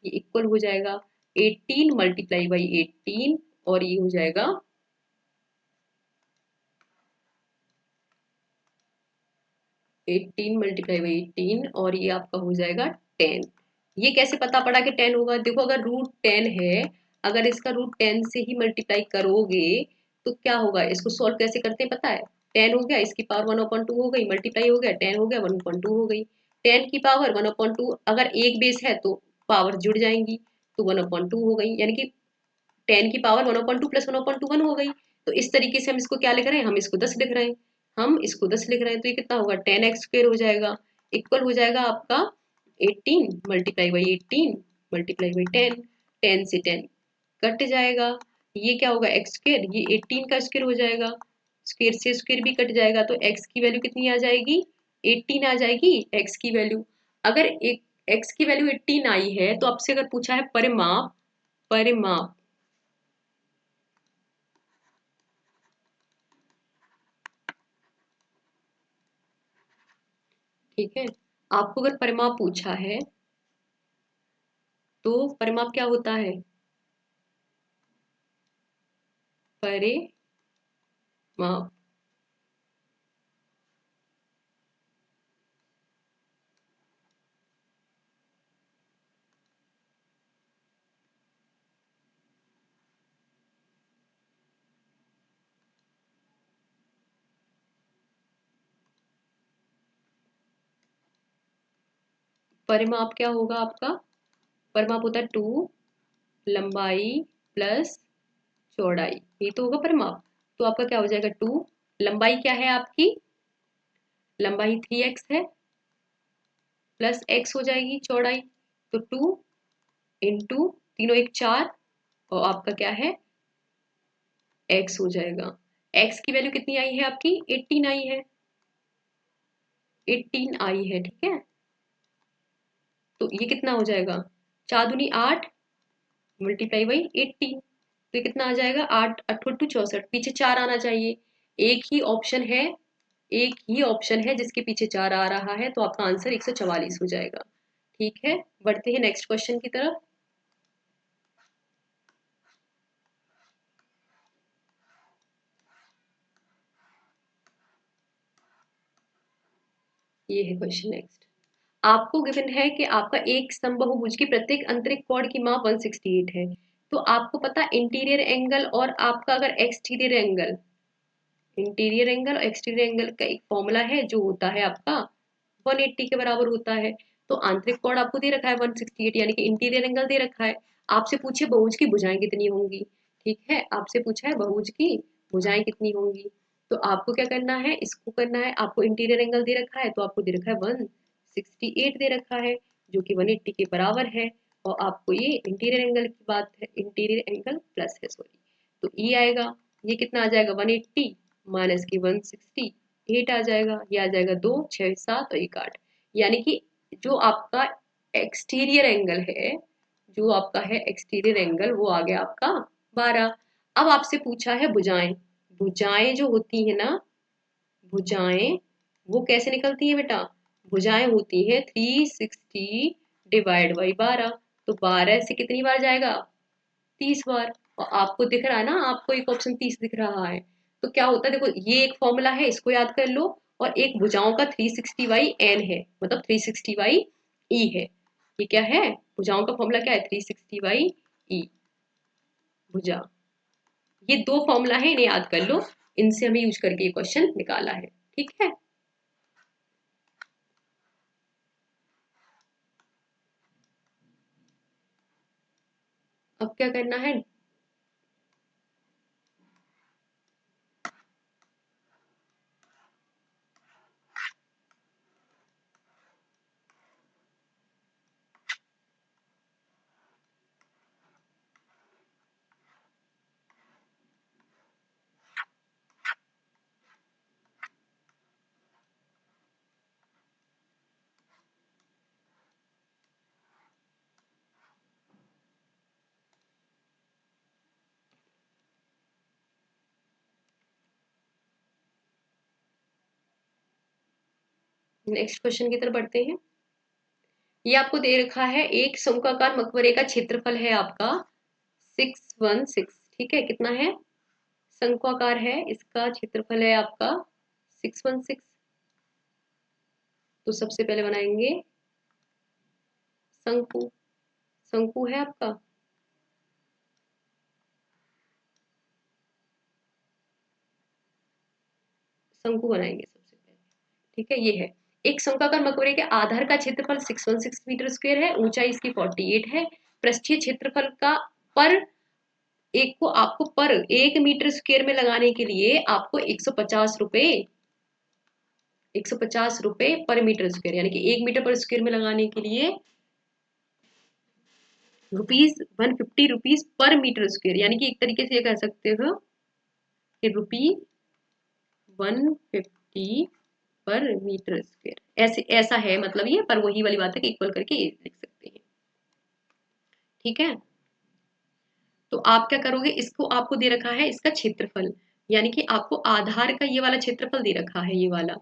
ये इक्वल हो जाएगा 18 मल्टीप्लाई बाई 18, और ये हो जाएगा 18 मल्टीप्लाई बाई 18, और ये आपका हो जाएगा 10। ये कैसे पता पड़ा कि 10 होगा, देखो अगर √10 है, अगर इसका √10 से ही मल्टीप्लाई करोगे तो क्या होगा, इसको सॉल्व कैसे करते हैं पता है, 10 हो गया, इसकी पावर 1/2 हो गई, मल्टीप्लाई हो गया 10 हो गया 1/2 हो गई, 10 की पावर 1/2, अगर एक बेस है तो पावर जुड़ जाएंगी, तो 1/2 हो गई, यानी कि 10 की पावर 1/2 प्लस 1/2 1 हो गई। तो इस तरीके से हम इसको क्या लिख रहे हैं, हम इसको 10 लिख रहे हैं, हम इसको 10 लिख रहे हैं, तो ये कितना होगा 10x² हो जाएगा, इक्वल हो जाएगा आपका 18 मल्टीप्लाई बाई 18 मल्टीप्लाई बाई 10, 10 से 10 कट जाएगा, ये क्या होगा x², ये 18 का स्क्वायर हो जाएगा, स्क्वायर से स्क्वायर भी कट जाएगा, तो x की वैल्यू कितनी आ जाएगी 18 आ जाएगी x की वैल्यू। अगर एक x की वैल्यू 18 आई है तो आपसे अगर पूछा है परिमाप, परिमाप ठीक है, आपको अगर परिमाप पूछा है तो परिमाप क्या होता है? परिमाप परिमाप क्या होगा आपका? परिमाप होता है 2 लंबाई प्लस चौड़ाई, ये तो होगा परिमाप। तो आपका क्या हो जाएगा? 2 लंबाई क्या है आपकी? लंबाई 3x है प्लस x हो जाएगी चौड़ाई, तो 2 इंटू तीनों एक 4 और आपका क्या है? x हो जाएगा। x की वैल्यू कितनी आई है आपकी? 18 आई है, 18 आई है ठीक है। तो ये कितना हो जाएगा? 4 दूनी 8 मल्टीप्लाई बाई 18, तो ये कितना आ जाएगा? 8 8 टू 64, पीछे 4 आना चाहिए। एक ही ऑप्शन है, एक ही ऑप्शन है जिसके पीछे 4 आ रहा है, तो आपका आंसर 144 हो जाएगा। ठीक है, बढ़ते हैं नेक्स्ट क्वेश्चन की तरफ। ये है क्वेश्चन नेक्स्ट। आपको गिवन है कि आपका एक समबाहुभुज की प्रत्येक आंतरिक कोण की माप 168 है। तो आपको पता इंटीरियर एंगल और आपका अगर एक्सटीरियर एंगल, इंटीरियर एंगल और एक्सटीरियर एंगल का एक फॉर्मूला है जो होता है आपका 180 के बराबर होता है। तो आंतरिक कोण आपको दे रखा है 168, यानी कि इंटीरियर एंगल दे रखा है। आपसे पूछे बहुभुज की भुजाएं कितनी होंगी, ठीक है, आपसे पूछा है बहुभुज की भुजाएं कितनी होंगी। तो आपको क्या करना है, इसको करना है। आपको इंटीरियर एंगल दे रखा है तो आपको दे रखा है 168 दे रखा है, जो कि 180 के बराबर है। और आपको ये इंटीरियर एंगल की बात है, इंटीरियर एंगल प्लस है सॉरी, तो ई आएगा। ये कितना आ जाएगा? 180 माइनस की 168 आ जाएगा। ये आ जाएगा 2 6 7 और 1 8, यानी कि जो आपका एक्सटीरियर एंगल है, जो आपका है एक्सटीरियर एंगल, वो आ गया आपका 12। अब आपसे पूछा है भुजाएं। भुजाएं जो होती है ना, भुजाएं वो कैसे निकलती है बेटा? भुजाएं होती है 360 डिवाइड बाई 12, तो 12 से कितनी बार जाएगा? 30 बार। और आपको दिख रहा है ना, आपको एक ऑप्शन 30 दिख रहा है। तो क्या होता है, देखो ये एक फॉर्मूला है, इसको याद कर लो। और एक भुजाओं का 360 बाई एन है, मतलब 360 बाई ई है। ये क्या है? भुजाओं का फॉर्मूला क्या है? 360 बाई ई भुजा। ये दो फॉर्मूला है, इन्हें याद कर लो। इनसे हमें यूज करके ये क्वेश्चन निकाला है, ठीक है। अब क्या करना है? नेक्स्ट क्वेश्चन की तरफ बढ़ते हैं। ये आपको दे रखा है एक शंक्वाकार मकबरे का क्षेत्रफल है आपका 616, ठीक है, कितना है? शंक्वाकार है, इसका क्षेत्रफल है आपका 616। तो सबसे पहले बनाएंगे शंकु। शंकु है आपका, शंकु बनाएंगे सबसे पहले, ठीक है। ये है एक शंक्वाकार मकबरे के आधार का क्षेत्रफल 616 मीटर स्क्वायर है, ऊंचाई इसकी 48 है। पृष्ठीय क्षेत्रफल का पर एक को आपको पर 1 मीटर स्क्वायर में लगाने के लिए आपको 150 रुपए, 150 रुपए पर मीटर स्क्वायर, यानी कि 1 मीटर पर स्क्वायर में लगाने के लिए ₹150 पर मीटर स्क्वायर, यानी कि एक तरीके से ये कह सकते हो कि ₹150 पर मीटर स्क्वायर, ऐसे ऐसा है मतलब ये, पर वही वाली बात है कि इक्वल करके लिख सकते हैं। ठीक है, तो आप क्या करोगे, इसको आपको दे रखा है इसका क्षेत्रफल, यानी कि आपको आधार का ये वाला क्षेत्रफल दे रखा है, ये वाला।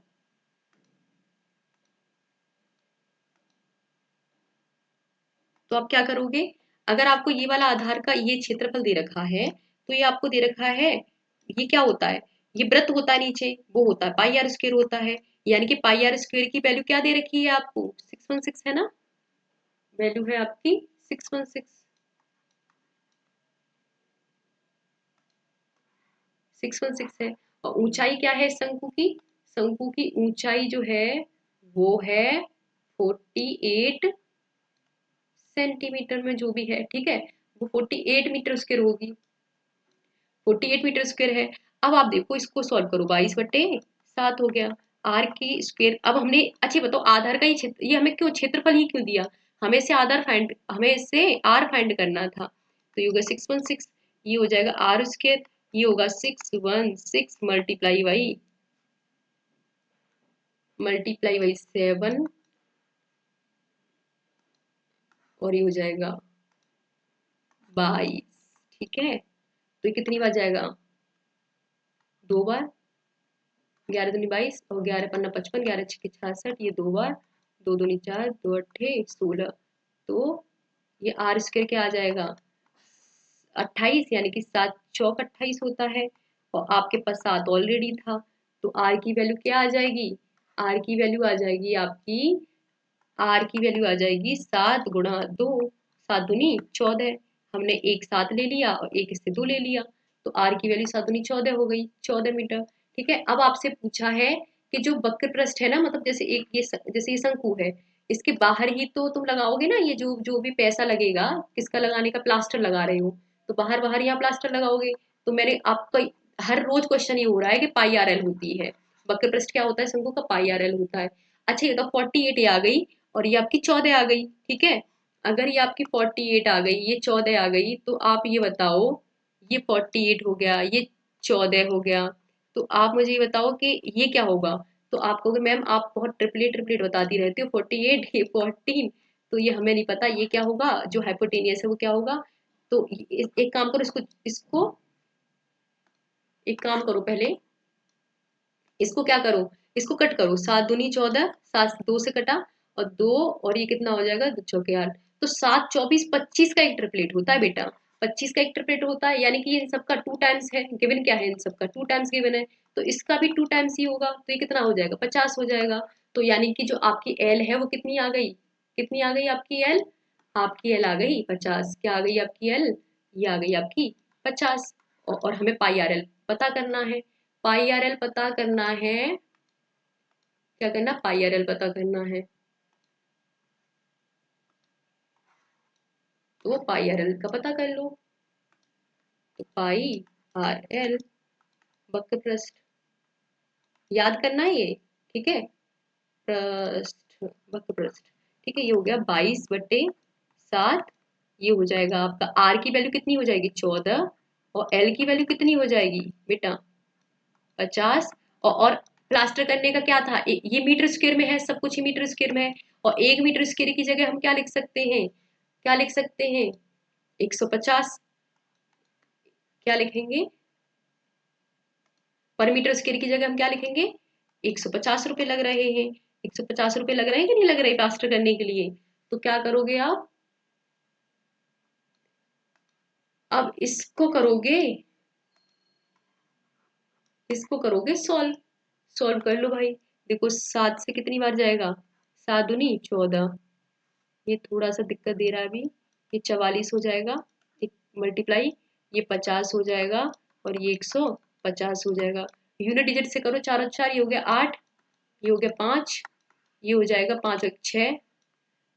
तो आप क्या करोगे, अगर आपको ये वाला आधार का ये क्षेत्रफल दे रखा है, तो ये आपको दे रखा है, ये क्या होता है, ये वृत्त होता है नीचे, वो होता है पाई आर स्क्वायर होता है, यानी कि पाई आर स्क्वायर की वैल्यू क्या दे रखी है आपको, 616 है ना, वैल्यू है आपकी 616, 616 है। और ऊंचाई क्या है शंकु की, शंकु की ऊंचाई जो है वो है 48 सेंटीमीटर में जो भी है, ठीक है, वो 48 मीटर स्क्वायर होगी, 48 मीटर स्क्वायर है। अब आप देखो इसको सॉल्व करो, 22/7 हो गया, आर की स्क्वायर। अब हमने, अच्छा बताओ आधार का ये क्षेत्र, ये हमें क्यों क्षेत्रफल ही क्यों दिया, हमें इससे आर फाइंड करना था, तो ये होगा 616, ये हो जाएगा आर स्क्वायर, ये होगा 616 मल्टीप्लाई बाई 7, और ये हो जाएगा 22। ठीक है, तो ये कितनी बार जाएगा, 2 बार, 11 दूनी 22 और 11 पन्ना 55, 11 छक्के 66, ये 2 बार, 2 दूनी 4, 2 अट्ठे 16, तो ये आर स्क्वायर क्या आ जाएगा 28, यानी कि 7 चौक 28 होता है, और आपके पास 7 ऑलरेडी था, तो आर की वैल्यू क्या आ जाएगी, आर की वैल्यू आ जाएगी आपकी, आर की वैल्यू आ जाएगी 7 गुणा 2, 7 दूनी 14, हमने एक 7 ले लिया और एक इससे 2 ले लिया, तो आर की वैल्यू 7 दूनी 14 हो गई, 14 मीटर। ठीक है, अब आपसे पूछा है कि जो वक्र पृष्ठ है ना, मतलब जैसे एक ये जैसे ये शंकु है, इसके बाहर ही तो तुम लगाओगे ना, ये जो जो भी पैसा लगेगा, किसका लगाने का, प्लास्टर लगा रहे हो, तो बाहर बाहर यहाँ प्लास्टर लगाओगे, तो मैंने आपका हर रोज क्वेश्चन ये हो रहा है कि पाई आर एल होती है, वक्र पृष्ठ क्या होता है शंकु का, पाई आर एल होता है। अच्छा ये तो 48 ये आ गई, और ये आपकी 14 आ गई, ठीक है, अगर ये आपकी 48 आ गई, ये 14 आ गई, तो आप ये बताओ, ये 48 हो गया, ये 14 हो गया, तो आप मुझे ये बताओ कि ये क्या होगा, तो आप कहोगे मैम आप बहुत ट्रिपलेट ट्रिपलेट बताती रहती हो, 48 ये 14, तो ये हमें नहीं पता ये क्या होगा, जो हाइपोटेनियस है वो क्या होगा, तो एक काम करो, इसको इसको एक काम करो पहले, इसको क्या करो, इसको कट करो, 7 दूनी 14, 7 2 से कटा, और 2, और ये कितना हो जाएगा, 2 चौके 8, तो 7 24 25 का एक ट्रिपलेट होता है बेटा, 25 का एक ट्रिपलेट होता है, यानी कि इन सबका 2 टाइम्स है, गिवन क्या है, इन सबका 2 टाइम्स गिवन है, तो इसका भी 2 टाइम्स ही होगा, तो ये कितना हो जाएगा, 50 हो जाएगा, तो यानी कि जो आपकी एल है वो कितनी आ गई, कितनी आ गई आपकी एल, आपकी एल आ गई 50, क्या आ गई आपकी एल, ये आ गई आपकी 50, और हमें पाई आर एल पता करना है, पाई आर एल पता करना है, क्या करना, पाई आर एल पता करना है, तो पाई आर एल का पता कर लो, तो पाई आर एल वक्र पृष्ठ, याद करना है ये, ठीक है, पृष्ठ, वक्र पृष्ठ, ठीक है, ये हो गया 22/7, ये हो जाएगा आपका, आर की वैल्यू कितनी हो जाएगी 14, और एल की वैल्यू कितनी हो जाएगी बेटा 50, और प्लास्टर करने का क्या था, ये मीटर स्क्वायर में है, सब कुछ ही मीटर स्क्वायर में है, और 1 मीटर स्क्वायर की जगह हम क्या लिख सकते हैं, क्या लिख सकते हैं, 150, क्या लिखेंगे, पर मीटर स्क्वायर की जगह हम क्या लिखेंगे, 150 रुपए लग रहे हैं, 150 रुपए लग रहे हैं कि नहीं लग रहे प्लास्टर करने के लिए, तो क्या करोगे आप, अब इसको करोगे सॉल्व, सॉल्व कर लो भाई, देखो 7 से कितनी बार जाएगा, 7 दूनी 14, ये थोड़ा सा दिक्कत दे रहा है अभी, ये 44 हो जाएगा, एक मल्टीप्लाई, ये 50 हो जाएगा, और ये 150 हो जाएगा, यूनिट डिजिट से करो, 4 और 4 ये हो गया 8, ये हो गया 5, ये हो जाएगा 5 और 6,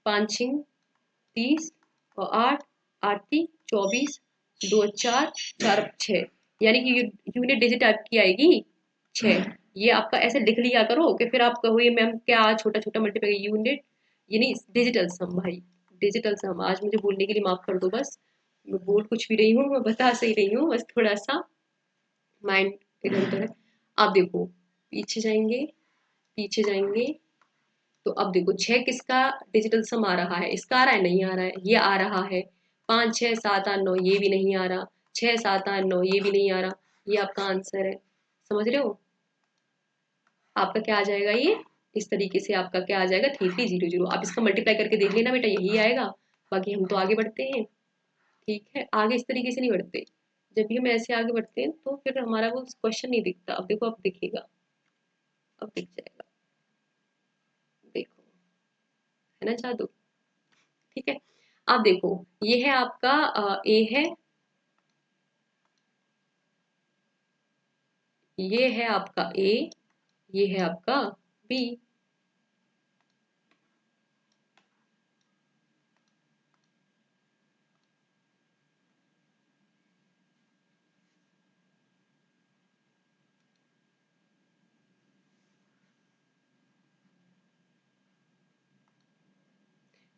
5 6 30, और 8, 8 3 24, 2 4 4 6, यानी कि यूनिट डिजिट आपकी आएगी 6, ये आपका ऐसे लिख लिया करो कि फिर आप कहो ये मैम क्या छोटा छोटा मल्टीप्लाई, यूनिट यानी डिजिटल सम भाई, डिजिटल सम, आज मुझे बोलने के लिए माफ कर दो, बस मैं बोल कुछ भी रही हूँ, मैं बता सही रही हूँ, बस थोड़ा सा माइंड इधर उधर है। आप देखो पीछे जाएंगे, पीछे जाएंगे तो अब देखो 6 किसका डिजिटल सम आ रहा है, इसका आ रहा है, नहीं आ रहा है, ये आ रहा है। 5 6 7 8 9 ये भी नहीं आ रहा, 6 7 8 9 ये भी नहीं आ रहा। ये आपका आंसर है, समझ रहे हो। आपका क्या आ जाएगा, ये इस तरीके से आपका क्या आ जाएगा 3300। आप इसका मल्टीप्लाई करके देख लेना बेटा, यही आएगा। बाकी हम तो आगे बढ़ते हैं, ठीक है। आगे इस तरीके से नहीं बढ़ते, जब भी हम ऐसे आगे बढ़ते हैं तो फिर हमारा वो क्वेश्चन नहीं दिखता। अब देखो, अब दिखेगा, अब दिख जाएगा, देखो, है ना जादू। ठीक है, अब देखो, ये है आपका ए है, ये है आपका ए, ये है आपका बी।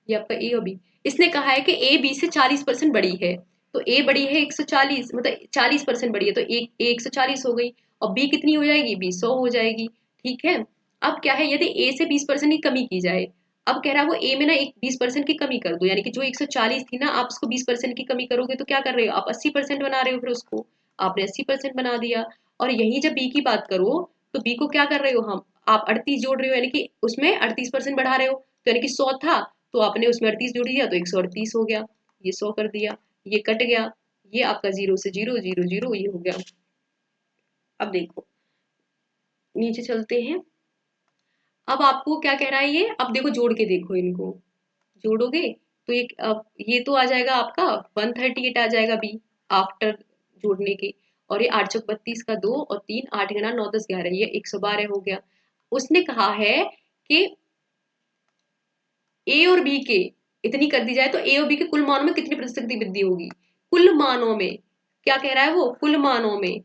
ये आपका ए और बी। इसने कहा है कि ए बी से 40% बड़ी है, तो ए बड़ी है 140, मतलब 40% बड़ी है, तो एक ए 140 हो गई, और बी कितनी हो जाएगी, बी 100 हो जाएगी। ठीक है, अब क्या है, यदि ए से 20% की कमी की जाए, अब कह रहा है वो ए में ना एक 20% की कमी कर दो, यानी कि जो 140 थी ना, आप उसको 20% की कमी करोगे तो क्या कर रहे हो आप, 80% बना रहे हो, फिर उसको आपने 80% बना दिया। और यही जब बी की बात करो, तो बी को क्या कर रहे हो हम, आप 38 जोड़ रहे हो, यानी कि उसमें 38% बढ़ा रहे हो, तो यानी कि 100 था तो आपने उसमें 38 जोड़ दिया तो 138 हो गया, ये 100 कर दिया, ये कट गया, ये आपका 0 से 0 0 0 ये हो गया। अब देखो, नीचे चलते हैं। अब आपको क्या कह रहा है ये, अब देखो जोड़ के देखो इनको, जोड़ोगे तो ये अब ये तो आ जाएगा आपका 138 आ जाएगा बी, आफ्टर जोड़ने के। और ये 8 चौक 32 का 2 और 3 8 गुना 9 10 11, ये 112 हो गया। उसने कहा है कि ए और बी के इतनी कर दी जाए तो ए और बी के कुल मानों में कितनी प्रतिशत की वृद्धि होगी, कुल मानों में। क्या कह रहा है वो, कुल मानों में।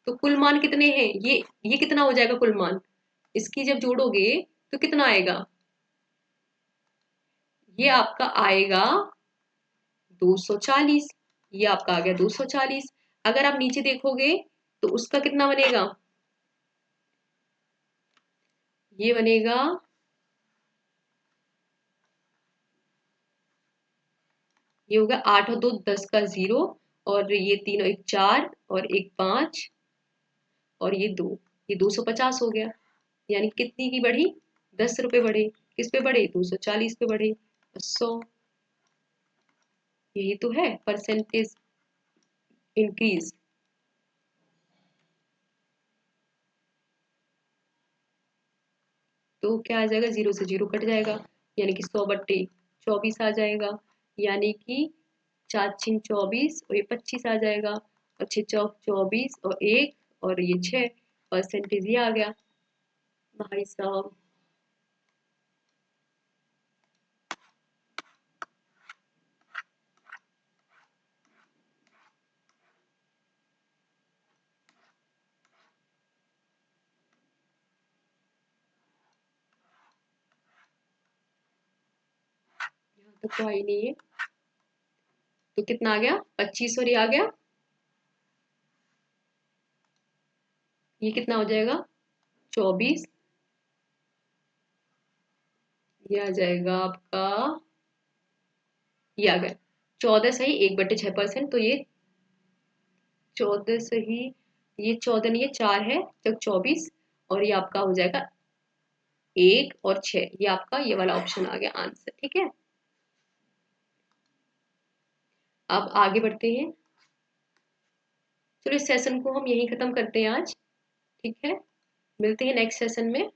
तो कुल मान कितने हैं, ये कितना हो जाएगा कुल मान, इसकी जब जोड़ोगे तो कितना आएगा, ये आपका आएगा 240, ये आपका आ गया 240। अगर आप नीचे देखोगे तो उसका कितना बनेगा, ये बनेगा, ये होगा 8 और 2 10 का 0, और ये 3 और 1 4 और 1 5 और ये 2, ये 250 हो गया। यानी कितनी की बढ़ी, 10 रुपए बढ़े, किस पे बढ़े, 240 पे बढ़े, 100। यही तो है परसेंटेज इंक्रीज। तो क्या आ जाएगा, 0 से 0 कट जाएगा, यानी कि 100/24 आ जाएगा, यानी कि 4 6 24 और ये 25 आ जाएगा, और 6 चौक 24 और 1 और ये 6%, ये आ गया भाई साहब। यहाँ तक तो आई नहीं है, तो कितना आ गया, 25 और ये आ गया, ये कितना हो जाएगा 24, ये आ जाएगा आपका, ये आ गया 14 सही 1/6%, तो ये 14 सही, ये 14 नहीं, ये 4 है, तक 24, और ये आपका हो जाएगा 1 और 6, ये आपका ये वाला ऑप्शन आ गया आंसर। ठीक है, अब आगे बढ़ते हैं। चलो इस सेशन को हम यहीं खत्म करते हैं आज, ठीक है, मिलते हैं नेक्स्ट सेशन में।